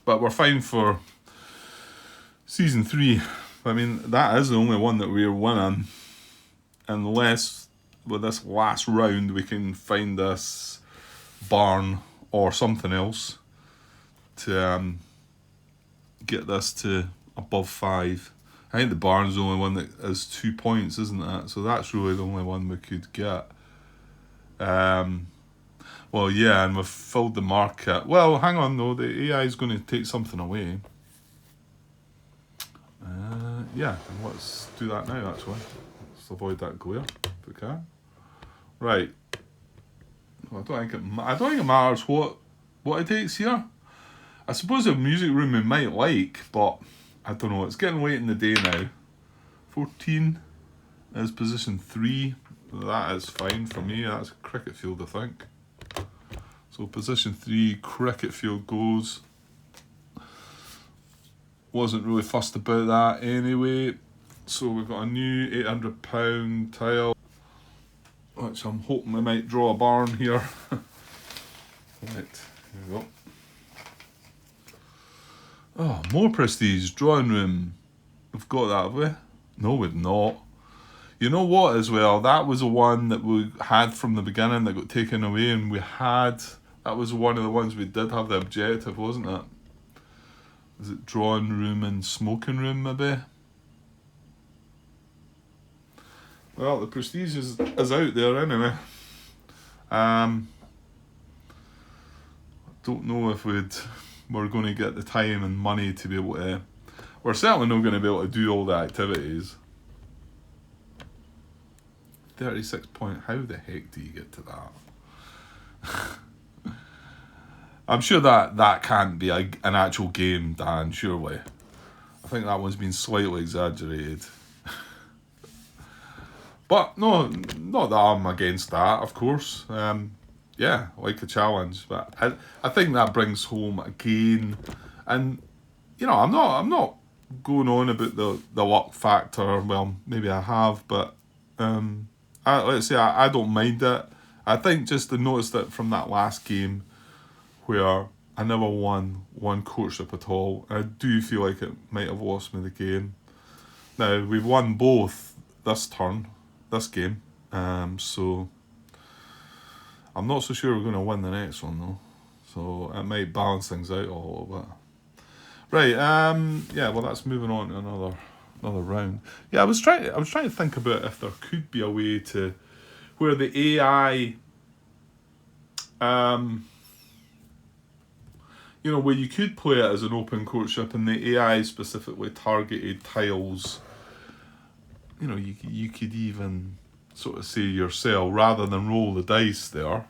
But we're fine for season 3. I mean, that is the only one that we're winning. Unless, with this last round, we can find this barn or something else to get this to above 5. I think the barn's the only one that is 2 points, isn't it? So that's really the only one we could get. Well, yeah, and we've filled the market. Well, hang on though, the AI is going to take something away. Yeah, let's do that now actually. Let's avoid that glare if we can. Right. Well, I don't think it matters what it takes here. I suppose a music room we might like, but I don't know. It's getting late in the day now. 14 is position 3. That is fine for me. That's a cricket field, I think. So position 3, cricket field goes. Wasn't really fussed about that anyway. So we've got a new £800 tile, which I'm hoping we might draw a barn here. Right, here we go. Oh, more prestige, drawing room. We've got that, have we? No, we've not. You know what as well, that was the one that we had from the beginning that got taken away, and that was one of the ones we did have the objective, wasn't it? Is it drawing room and smoking room maybe? Well, the prestige is out there anyway. I don't know if we're going to get the time and money to be able to. We're certainly not going to be able to do all the activities. 36 point. How the heck do you get to that? I'm sure that can't be an actual game, Dan, surely. I think that one's been slightly exaggerated. But no, not that I'm against that, of course. Yeah, I like a challenge, but I think that brings home again. And you know, I'm not going on about the luck factor. Well, maybe I have, but let's say I don't mind it. I think just to notice that from that last game, where I never won one courtship at all, I do feel like it might have lost me the game. Now we've won both this game, so I'm not so sure we're going to win the next one though. So it might balance things out a little bit. Right, yeah, well that's moving on to another round. Yeah, I was trying to think about if there could be a way to where the AI you know, where you could play it as an open courtship and the AI specifically targeted tiles. You know, you could even sort of say yourself, rather than roll the dice there,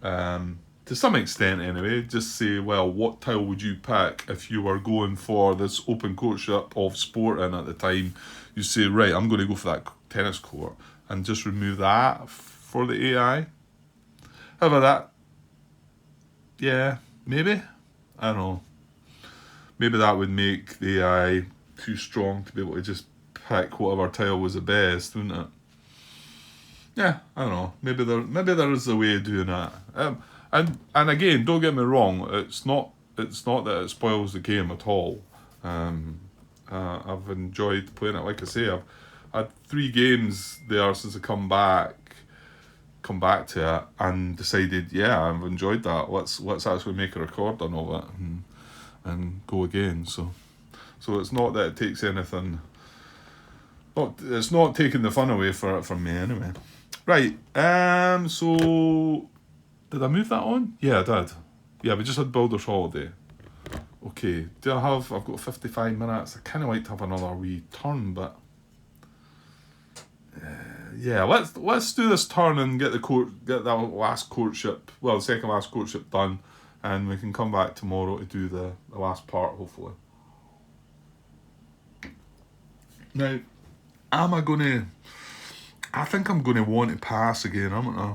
to some extent anyway, just say, well, what tile would you pick if you were going for this open courtship of sporting at the time? You say, right, I'm going to go for that tennis court, and just remove that for the AI. How about that? Yeah, maybe. I don't know. Maybe that would make the AI too strong to be able to just pick whatever tile was the best, wouldn't it? Yeah, I don't know. Maybe there is a way of doing that. And again, don't get me wrong. It's not that it spoils the game at all. I've enjoyed playing it. Like I say, I've had 3 games there since I come back to it and decided, yeah, I've enjoyed that. Let's actually make a recording of it and go again. So it's not that it takes anything It's not taking the fun away from me anyway. Right. So did I move that on? Yeah, I did. Yeah, we just had Builder's Holiday. Okay. I've got 55 minutes. I kind of like to have another wee turn, but yeah, let's do this turn and get that last courtship. Well, the second last courtship done, and we can come back tomorrow to do the last part, hopefully. Now, am I gonna? I think I'm gonna want to pass again, haven't I?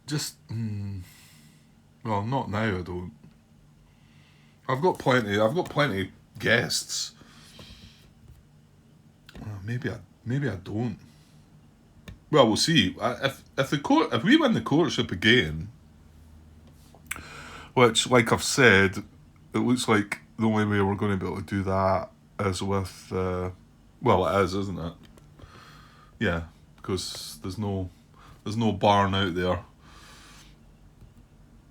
Just, well, not now. I don't. I've got plenty of guests. Maybe I don't. Well, we'll see. If we win the courtship again, which, like I've said, it looks like the only way we're going to be able to do that is with, well, it is, isn't it? Yeah, because there's no barn out there.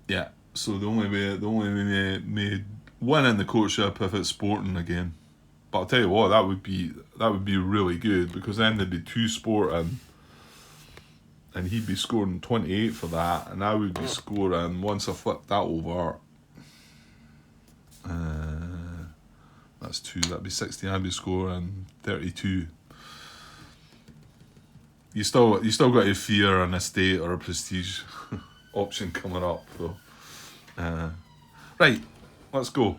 Yeah, so the only way may win in the courtship if it's Sporting again. But I'll tell you what, that would be really good, because then there'd be 2 Sporting, and he'd be scoring 28 for that, and I would be scoring, once I flip that over, that's 2, that'd be 16, I'd be scoring 32. You still got to fear an estate or a prestige option coming up, though. Right, let's go.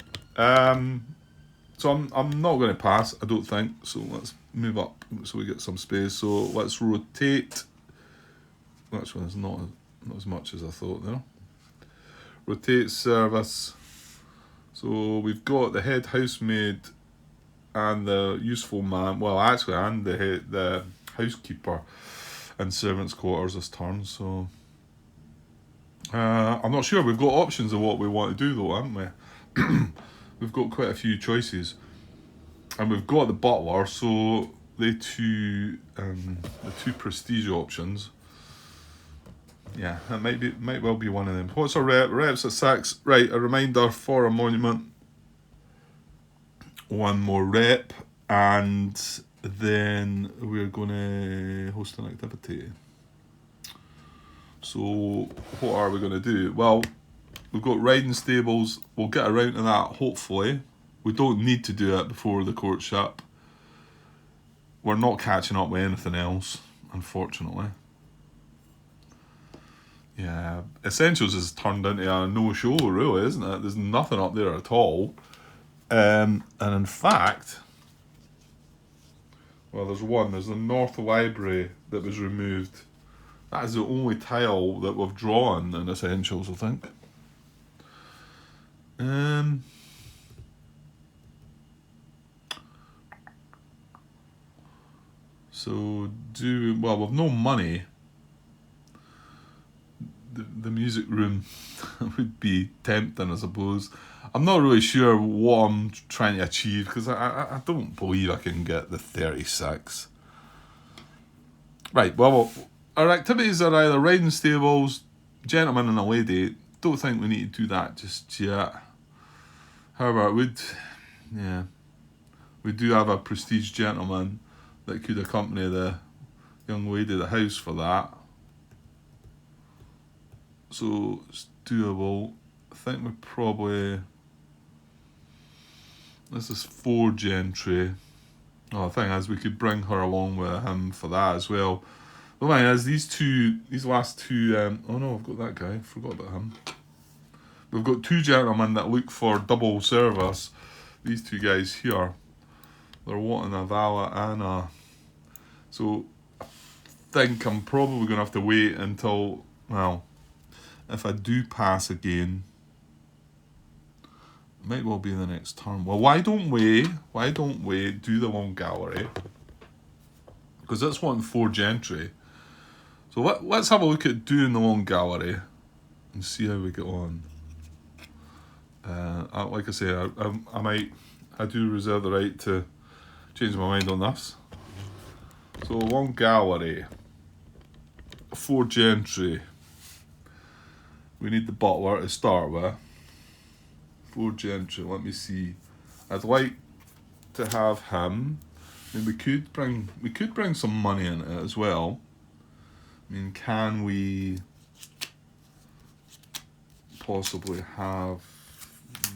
So I'm not going to pass, I don't think. So let's move up so we get some space. So let's rotate. Which one is not as much as I thought there. Rotate service. So we've got the head housemaid and the useful man. Well, actually, and the housekeeper and servants' quarters this turn. So I'm not sure. We've got options of what we want to do, though, haven't we? We've got quite a few choices, and we've got the butler. So the two prestige options. Yeah, that might well be one of them. What's our rep? Reps at 6. Right, a reminder for a monument. One more rep, and then we're going to host an activity. So what are we going to do? Well, we've got riding stables. We'll get around to that, hopefully. We don't need to do it before the courtship. We're not catching up with anything else, unfortunately. Yeah, Essentials has turned into a no-show, really, isn't it? There's nothing up there at all. And in fact, well, there's the North Library that was removed. That is the only tile that we've drawn in Essentials, I think. So with no money, the music room would be tempting, I suppose. I'm not really sure what I'm trying to achieve, because I don't believe I can get the 36. Right, well, our activities are either riding stables, gentleman and a lady. Don't think we need to do that just yet. However, we do have a prestige gentleman that could accompany the young lady to the house for that. So it's doable. I think we're probably... This is 4 gentry. Oh, the thing is, we could bring her along with him for that as well. The thing is, these last two... oh no, I've got that guy. Forgot about him. We've got 2 gentlemen that look for double service. These 2 guys here. They're wanting a valet and a... So I think I'm probably going to have to wait until... Well, if I do pass again... It might well be the next turn. Well, why don't we do the long gallery? Because that's wanting 4 gentry. So let's have a look at doing the long gallery and see how we get on. Like I say, I do reserve the right to change my mind on this. So long gallery, 4 gentry. We need the butler to start with. 4 gentry. Let me see. I'd like to have him. I mean, we could bring some money in it as well. I mean, can we possibly have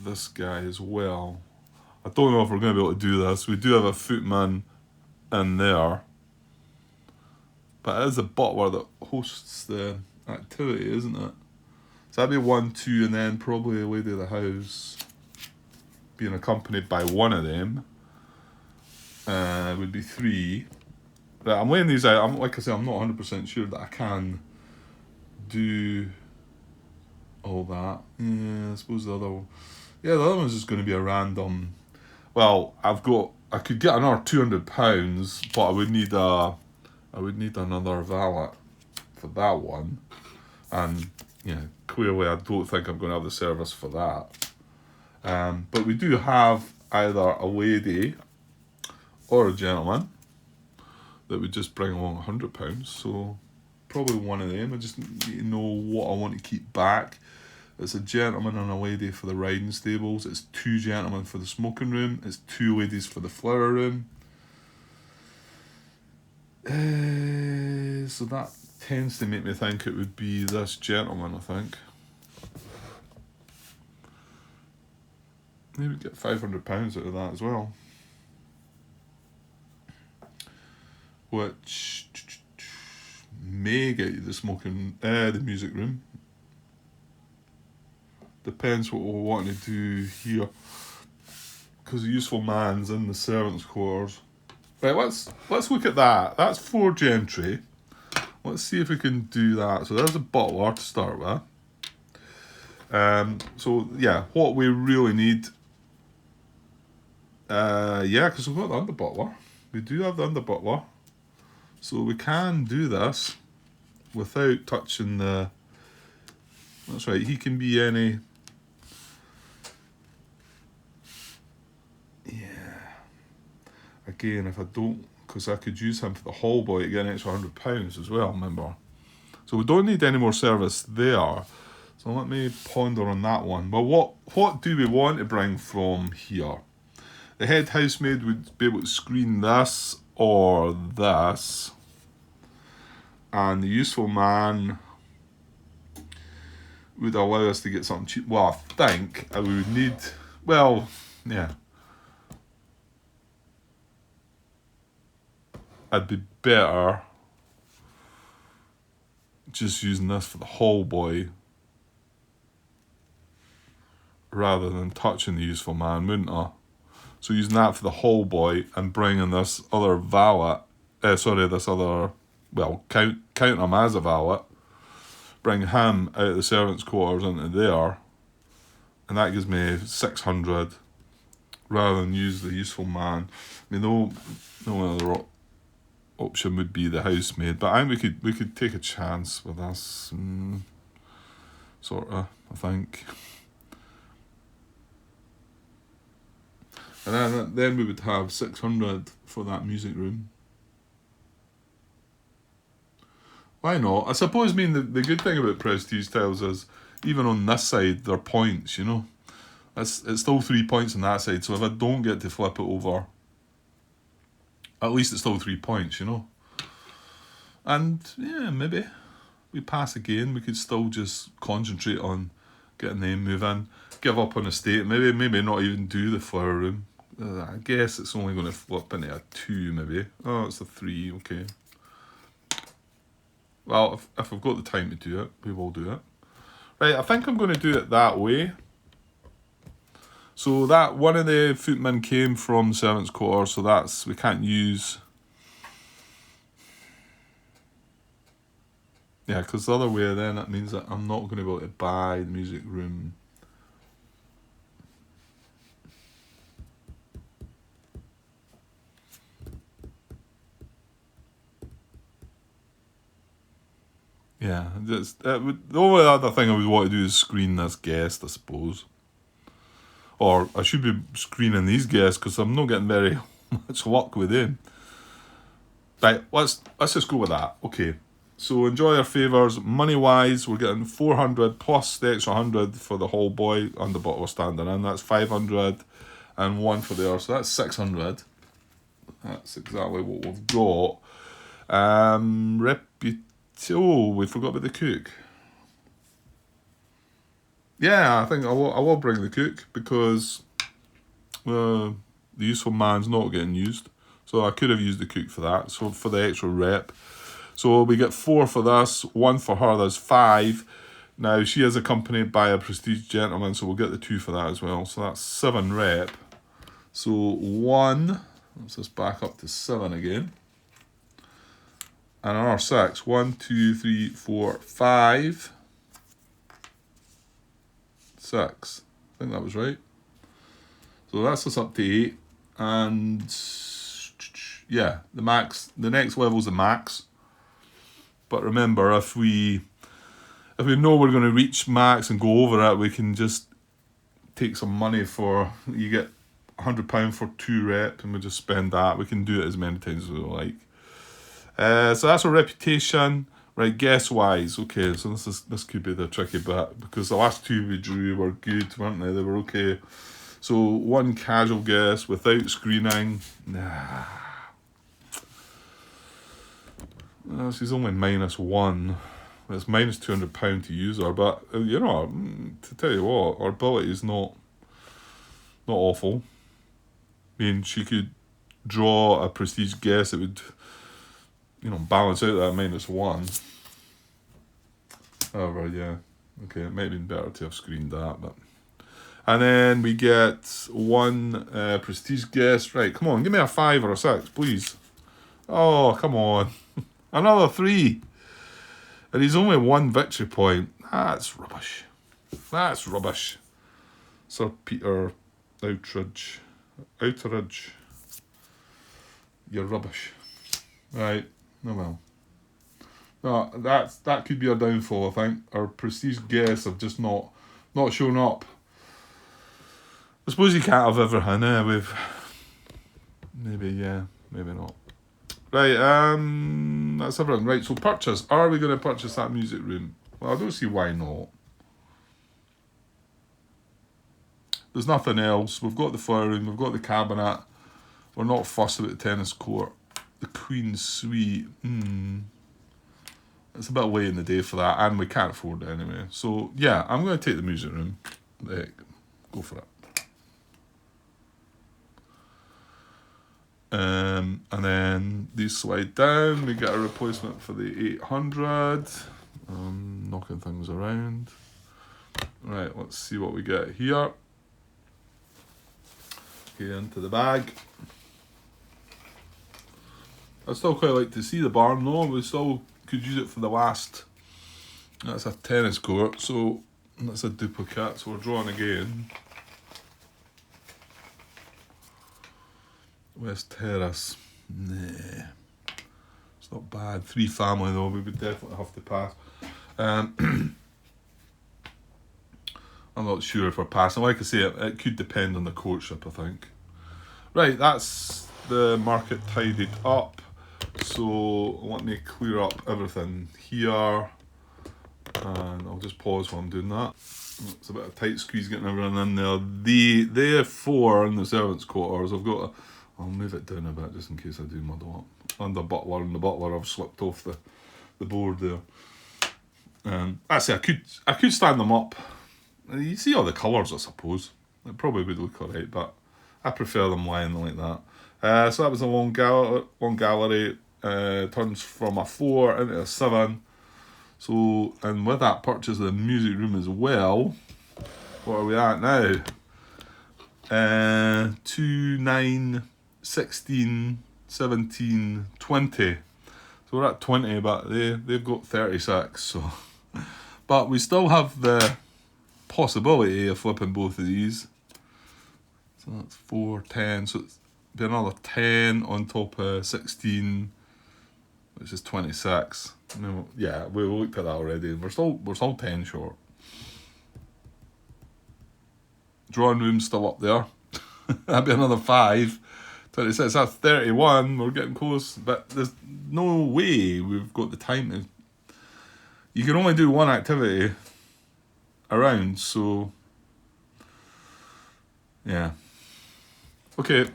this guy as well? I don't know if we're going to be able to do this. We do have a footman in there, but it is the butler that hosts the activity, isn't it? So that'd be 1, 2, and then probably the lady of the house being accompanied by one of them would be 3. But I'm laying these out. Like I say, I'm not 100% sure that I can do all that. Yeah, I suppose the other one. Yeah, the other one's just going to be a random. Well, I could get another £200, but I would need another valet for that one, and clearly I don't think I'm going to have the service for that. But we do have either a lady or a gentleman that would just bring along £100. So probably one of them. I just need to know what I want to keep back. It's a gentleman and a lady for the riding stables. It's 2 gentlemen for the smoking room. It's 2 ladies for the flower room. So that tends to make me think it would be this gentleman, I think. Maybe get £500 out of that as well. Which may get you the music room. Depends what we're wanting to do here, because the useful man's in the servants' quarters. Right, let's look at that. That's 4 gentry. Let's see if we can do that. So there's a butler to start with. So yeah, what we really need. Because we've got the under butler. We do have the under butler, so we can do this without touching the. That's right. He can be any. Again, if I don't, because I could use him for the hall boy to get an extra £100 as well, remember. So we don't need any more service there. So let me ponder on that one. But what do we want to bring from here? The head housemaid would be able to screen this or this. And the useful man would allow us to get something cheap. Well, I think we would need, well, yeah. I'd be better just using this for the hall boy rather than touching the useful man, wouldn't I? So using that for the hall boy and bringing this other valet, count him as a valet, bring him out of the servants' quarters into there, and that gives me 600 rather than use the useful man. I mean, no other option would be the housemaid, but I think we could take a chance with this, sort of, I think. And then we would have 600 for that music room. Why not? I suppose, the good thing about prestige tiles is, even on this side, they're points, It's still 3 points on that side, so if I don't get to flip it over, at least it's still 3 points, And, yeah, maybe we pass again. We could still just concentrate on getting them moving. Give up on estate. Maybe not even do the flower room. I guess it's only going to flip into a 2, maybe. Oh, it's a 3, okay. Well, if I've got the time to do it, we will do it. Right, I think I'm going to do it that way. So that one of the footmen came from servants' quarters, so we can't use. Yeah, because the other way then, that means that I'm not going to be able to buy the music room. Yeah, the only other thing I would want to do is screen this guest, I suppose. Or I should be screening these guests because I'm not getting very much luck with them. Right, let's just go with that. Okay. So enjoy our favours. Money wise, we're getting 400 plus the extra 100 for the whole boy and the bottle we're standing in. That's 500 and one for there, so that's 600. That's exactly what we've got. Oh, we forgot about the cook. Yeah, I think I will bring the cook because the useful man's not getting used. So I could have used the cook for that. So for the extra rep. So we get 4 for this, 1 for her, there's 5. Now she is accompanied by a prestige gentleman, so we'll get the 2 for that as well. So that's 7 rep. So 1, let's just back up to 7 again. And our 6, 1, 2, 3, 4, 5, 6. I think that was right. So that's us up to 8. And yeah, the max, the next level's the max. But remember, if we know we're going to reach max and go over it, we can just take some money for, you get £100 for 2 reps, and we just spend that. We can do it as many times as we like. So that's our reputation. Right, guess wise. Okay, so this could be the tricky bit because the last 2 we drew were good, weren't they? They were okay. So 1 casual guess without screening. Nah. Well, she's only -1. It's minus £200 to use her, but you know, to tell you what, her ability is not awful. I mean, she could draw a prestige guess that would, you know, balance out that -1. However, yeah, okay, it might have been better to have screened that, but. And then we get 1 prestige guess. Right, come on, give me a 5 or a 6, please. Oh, come on. Another 3. And he's only 1 victory point. That's rubbish. That's rubbish. Sir Peter Outridge. You're rubbish. Right, oh well. No, that could be our downfall, I think. Our prestige guests have just not shown up. I suppose you can't have everything, We've maybe, yeah, maybe not. Right, that's everything. Right, so purchase. Are we going to purchase that music room? Well, I don't see why not. There's nothing else. We've got the flower room, we've got the cabinet. We're not fussed about the tennis court. The Queen's Suite. It's a bit late in the day for that, and we can't afford it anyway. So, yeah, I'm going to take the music room. Go for it. And then these slide down. We get a replacement for the 800. Knocking things around. Right, let's see what we get here. Get into the bag. I'd still quite like to see the barn though. We still could use it for the last. That's a tennis court, so that's a duplicate. So we're drawing again. West Terrace. Nah. It's not bad. 3 family though, we would definitely have to pass. I'm not sure if we're passing. Like I say, it could depend on the courtship, I think. Right, that's the market tidied up. So let me clear up everything here. And I'll just pause while I'm doing that. It's a bit of a tight squeeze getting everything in there. There are 4 in the servants' quarters. I'll move it down a bit just in case I do muddle up. Under butler and the butler, I've slipped off the board there. Actually, I could stand them up. You see all the colours, I suppose. It probably would look alright, but I prefer them lying like that. So that was a long gallery. Turns from a 4 into a 7. So, and with that purchase of the music room as well, what are we at now? 2, 9, 16, 17, 20. So we're at 20, but they've got 36. So, but we still have the possibility of flipping both of these. So that's 4, 10. So it's be another 10 on top of 16, which is 26. No, yeah, we looked at that already. We're still 10 short. Drawing room's still up there. That'd be another 5. 26, that's 31. We're getting close, but there's no way we've got the time to you can only do one activity around, so yeah. Okay,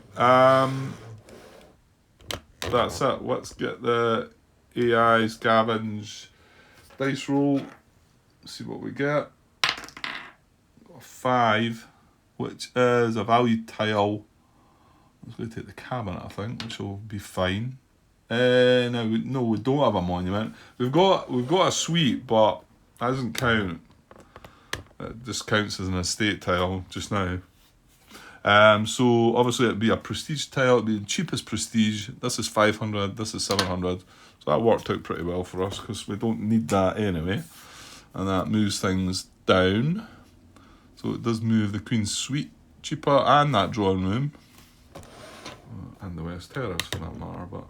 that's it. Let's get the AI scavenge dice roll. See what we get. Got a 5, which is a valued tile. Let's go take the cabinet, I think, which will be fine. No, we don't have a monument. We've got a suite, but that doesn't count. It just counts as an estate tile just now. So obviously it'd be a prestige tile. It'd be the cheapest prestige. This is 500. This is 700. So that worked out pretty well for us because we don't need that anyway, and that moves things down. So it does move the Queen's Suite cheaper and that drawing room, and the West Terrace for that matter. But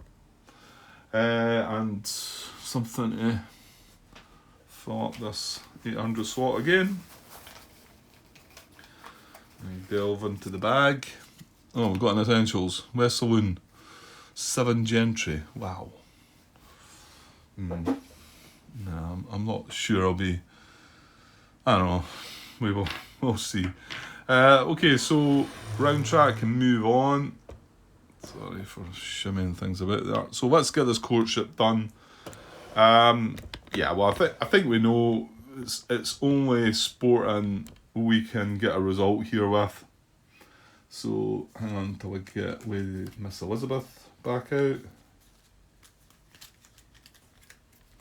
and something to fill up this 800 slot again. And delve into the bag. Oh, we've got an essentials. West Saloon, 7 gentry. Wow. No, I'm not sure I'll be. I don't know. We'll see. Okay, so round track and move on. Sorry for shimmying things about there. So let's get this courtship done. Yeah, well, I think we know it's only Sporting we can get a result here with. So hang on till we get with Miss Elizabeth back out.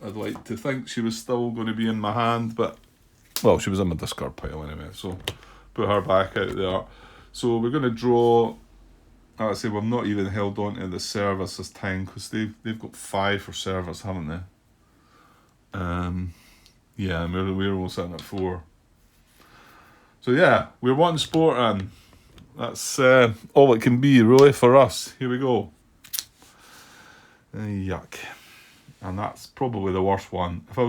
I'd like to think she was still going to be in my hand, but well, she was in my discard pile anyway, so put her back out there. So we're going to draw. Like I say, we've not even held on to the service this time because they've got 5 for service, haven't they? Yeah, and we're all sitting at 4. So yeah, we're wanting Sporting. That's all it can be really for us. Here we go. Yuck. And that's probably the worst one. If I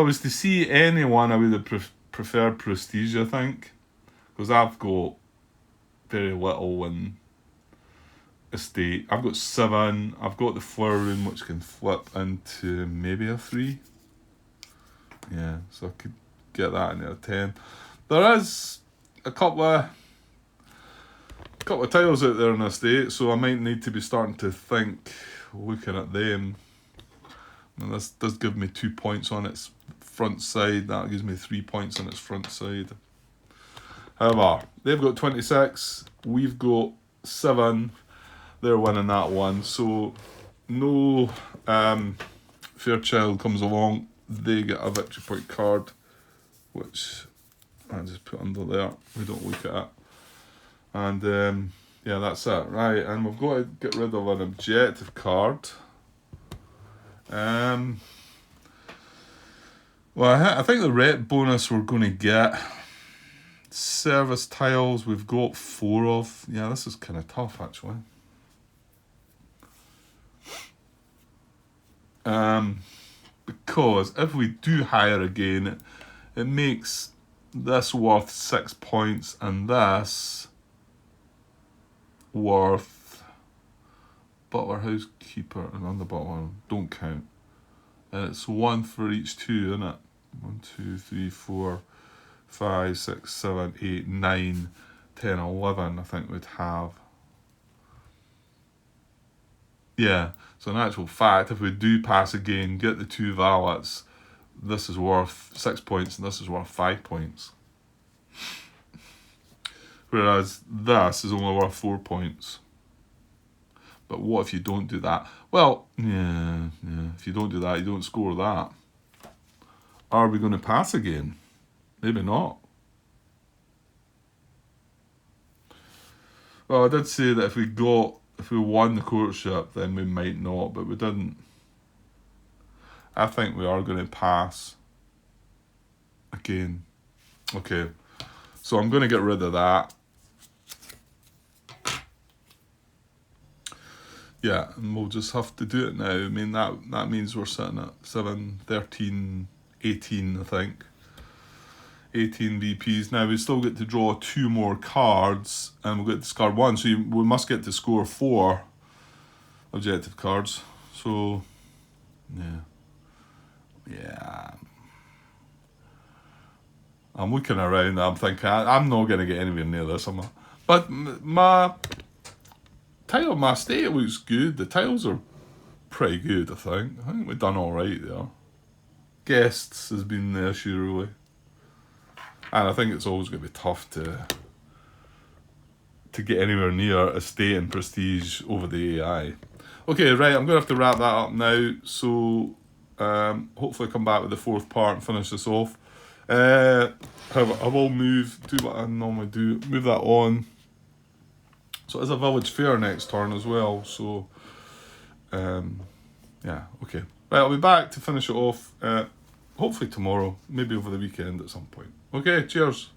was to see anyone, I would have preferred Prestige, I think, because I've got very little in estate. I've got 7. I've got the flower room, which can flip into maybe a 3. Yeah, so I could get that into a 10. There is a couple of tiles out there in estate, so I might need to be starting to think, looking at them. And this does give me 2 points on its front side. That gives me 3 points on its front side. However, they've got 26. We've got 7. They're winning that one. So no Fairchild comes along. They get a victory point card, which I just put under there. We don't look at it. And yeah, that's it. Right, and we've got to get rid of an objective card. Well, I think the rep bonus we're going to get. Service tiles we've got 4 of. Yeah, this is kind of tough actually. Because if we do hire again, it makes this worth 6 points and this worth butler, housekeeper, and underbutler don't count. And it's 1 for each 2, isn't it? 1, 2, 3, 4, 5, 6, 7, 8, 9, 10, 11. I think we'd have. Yeah. So in actual fact, if we do pass again, get the 2 valets, this is worth 6 points and this is worth 5 points. Whereas this is only worth 4 points. But what if you don't do that? Well, yeah. If you don't do that, you don't score that. Are we going to pass again? Maybe not. Well, I did say that if we won the courtship, then we might not, but we didn't. I think we are going to pass again. Okay, so I'm going to get rid of that. Yeah, and we'll just have to do it now. I mean, that means we're sitting at 7, 13, 18, I think. 18 VPs. Now we still get to draw 2 more cards, and we'll get to discard 1. So we must get to score 4 objective cards. So, yeah. I'm looking around and I'm thinking, I'm not going to get anywhere near this, am I? But my estate looks good. The tiles are pretty good, I think. I think we've done alright there. Guests has been the issue, really. And I think it's always going to be tough to get anywhere near estate and prestige over the AI. Okay, right, I'm going to have to wrap that up now. So, hopefully come back with the fourth part and finish this off. However, I will do what I normally do, move that on. So it's a village fair next turn as well, so yeah, okay. Right, I'll be back to finish it off, hopefully tomorrow, maybe over the weekend at some point. Okay, cheers.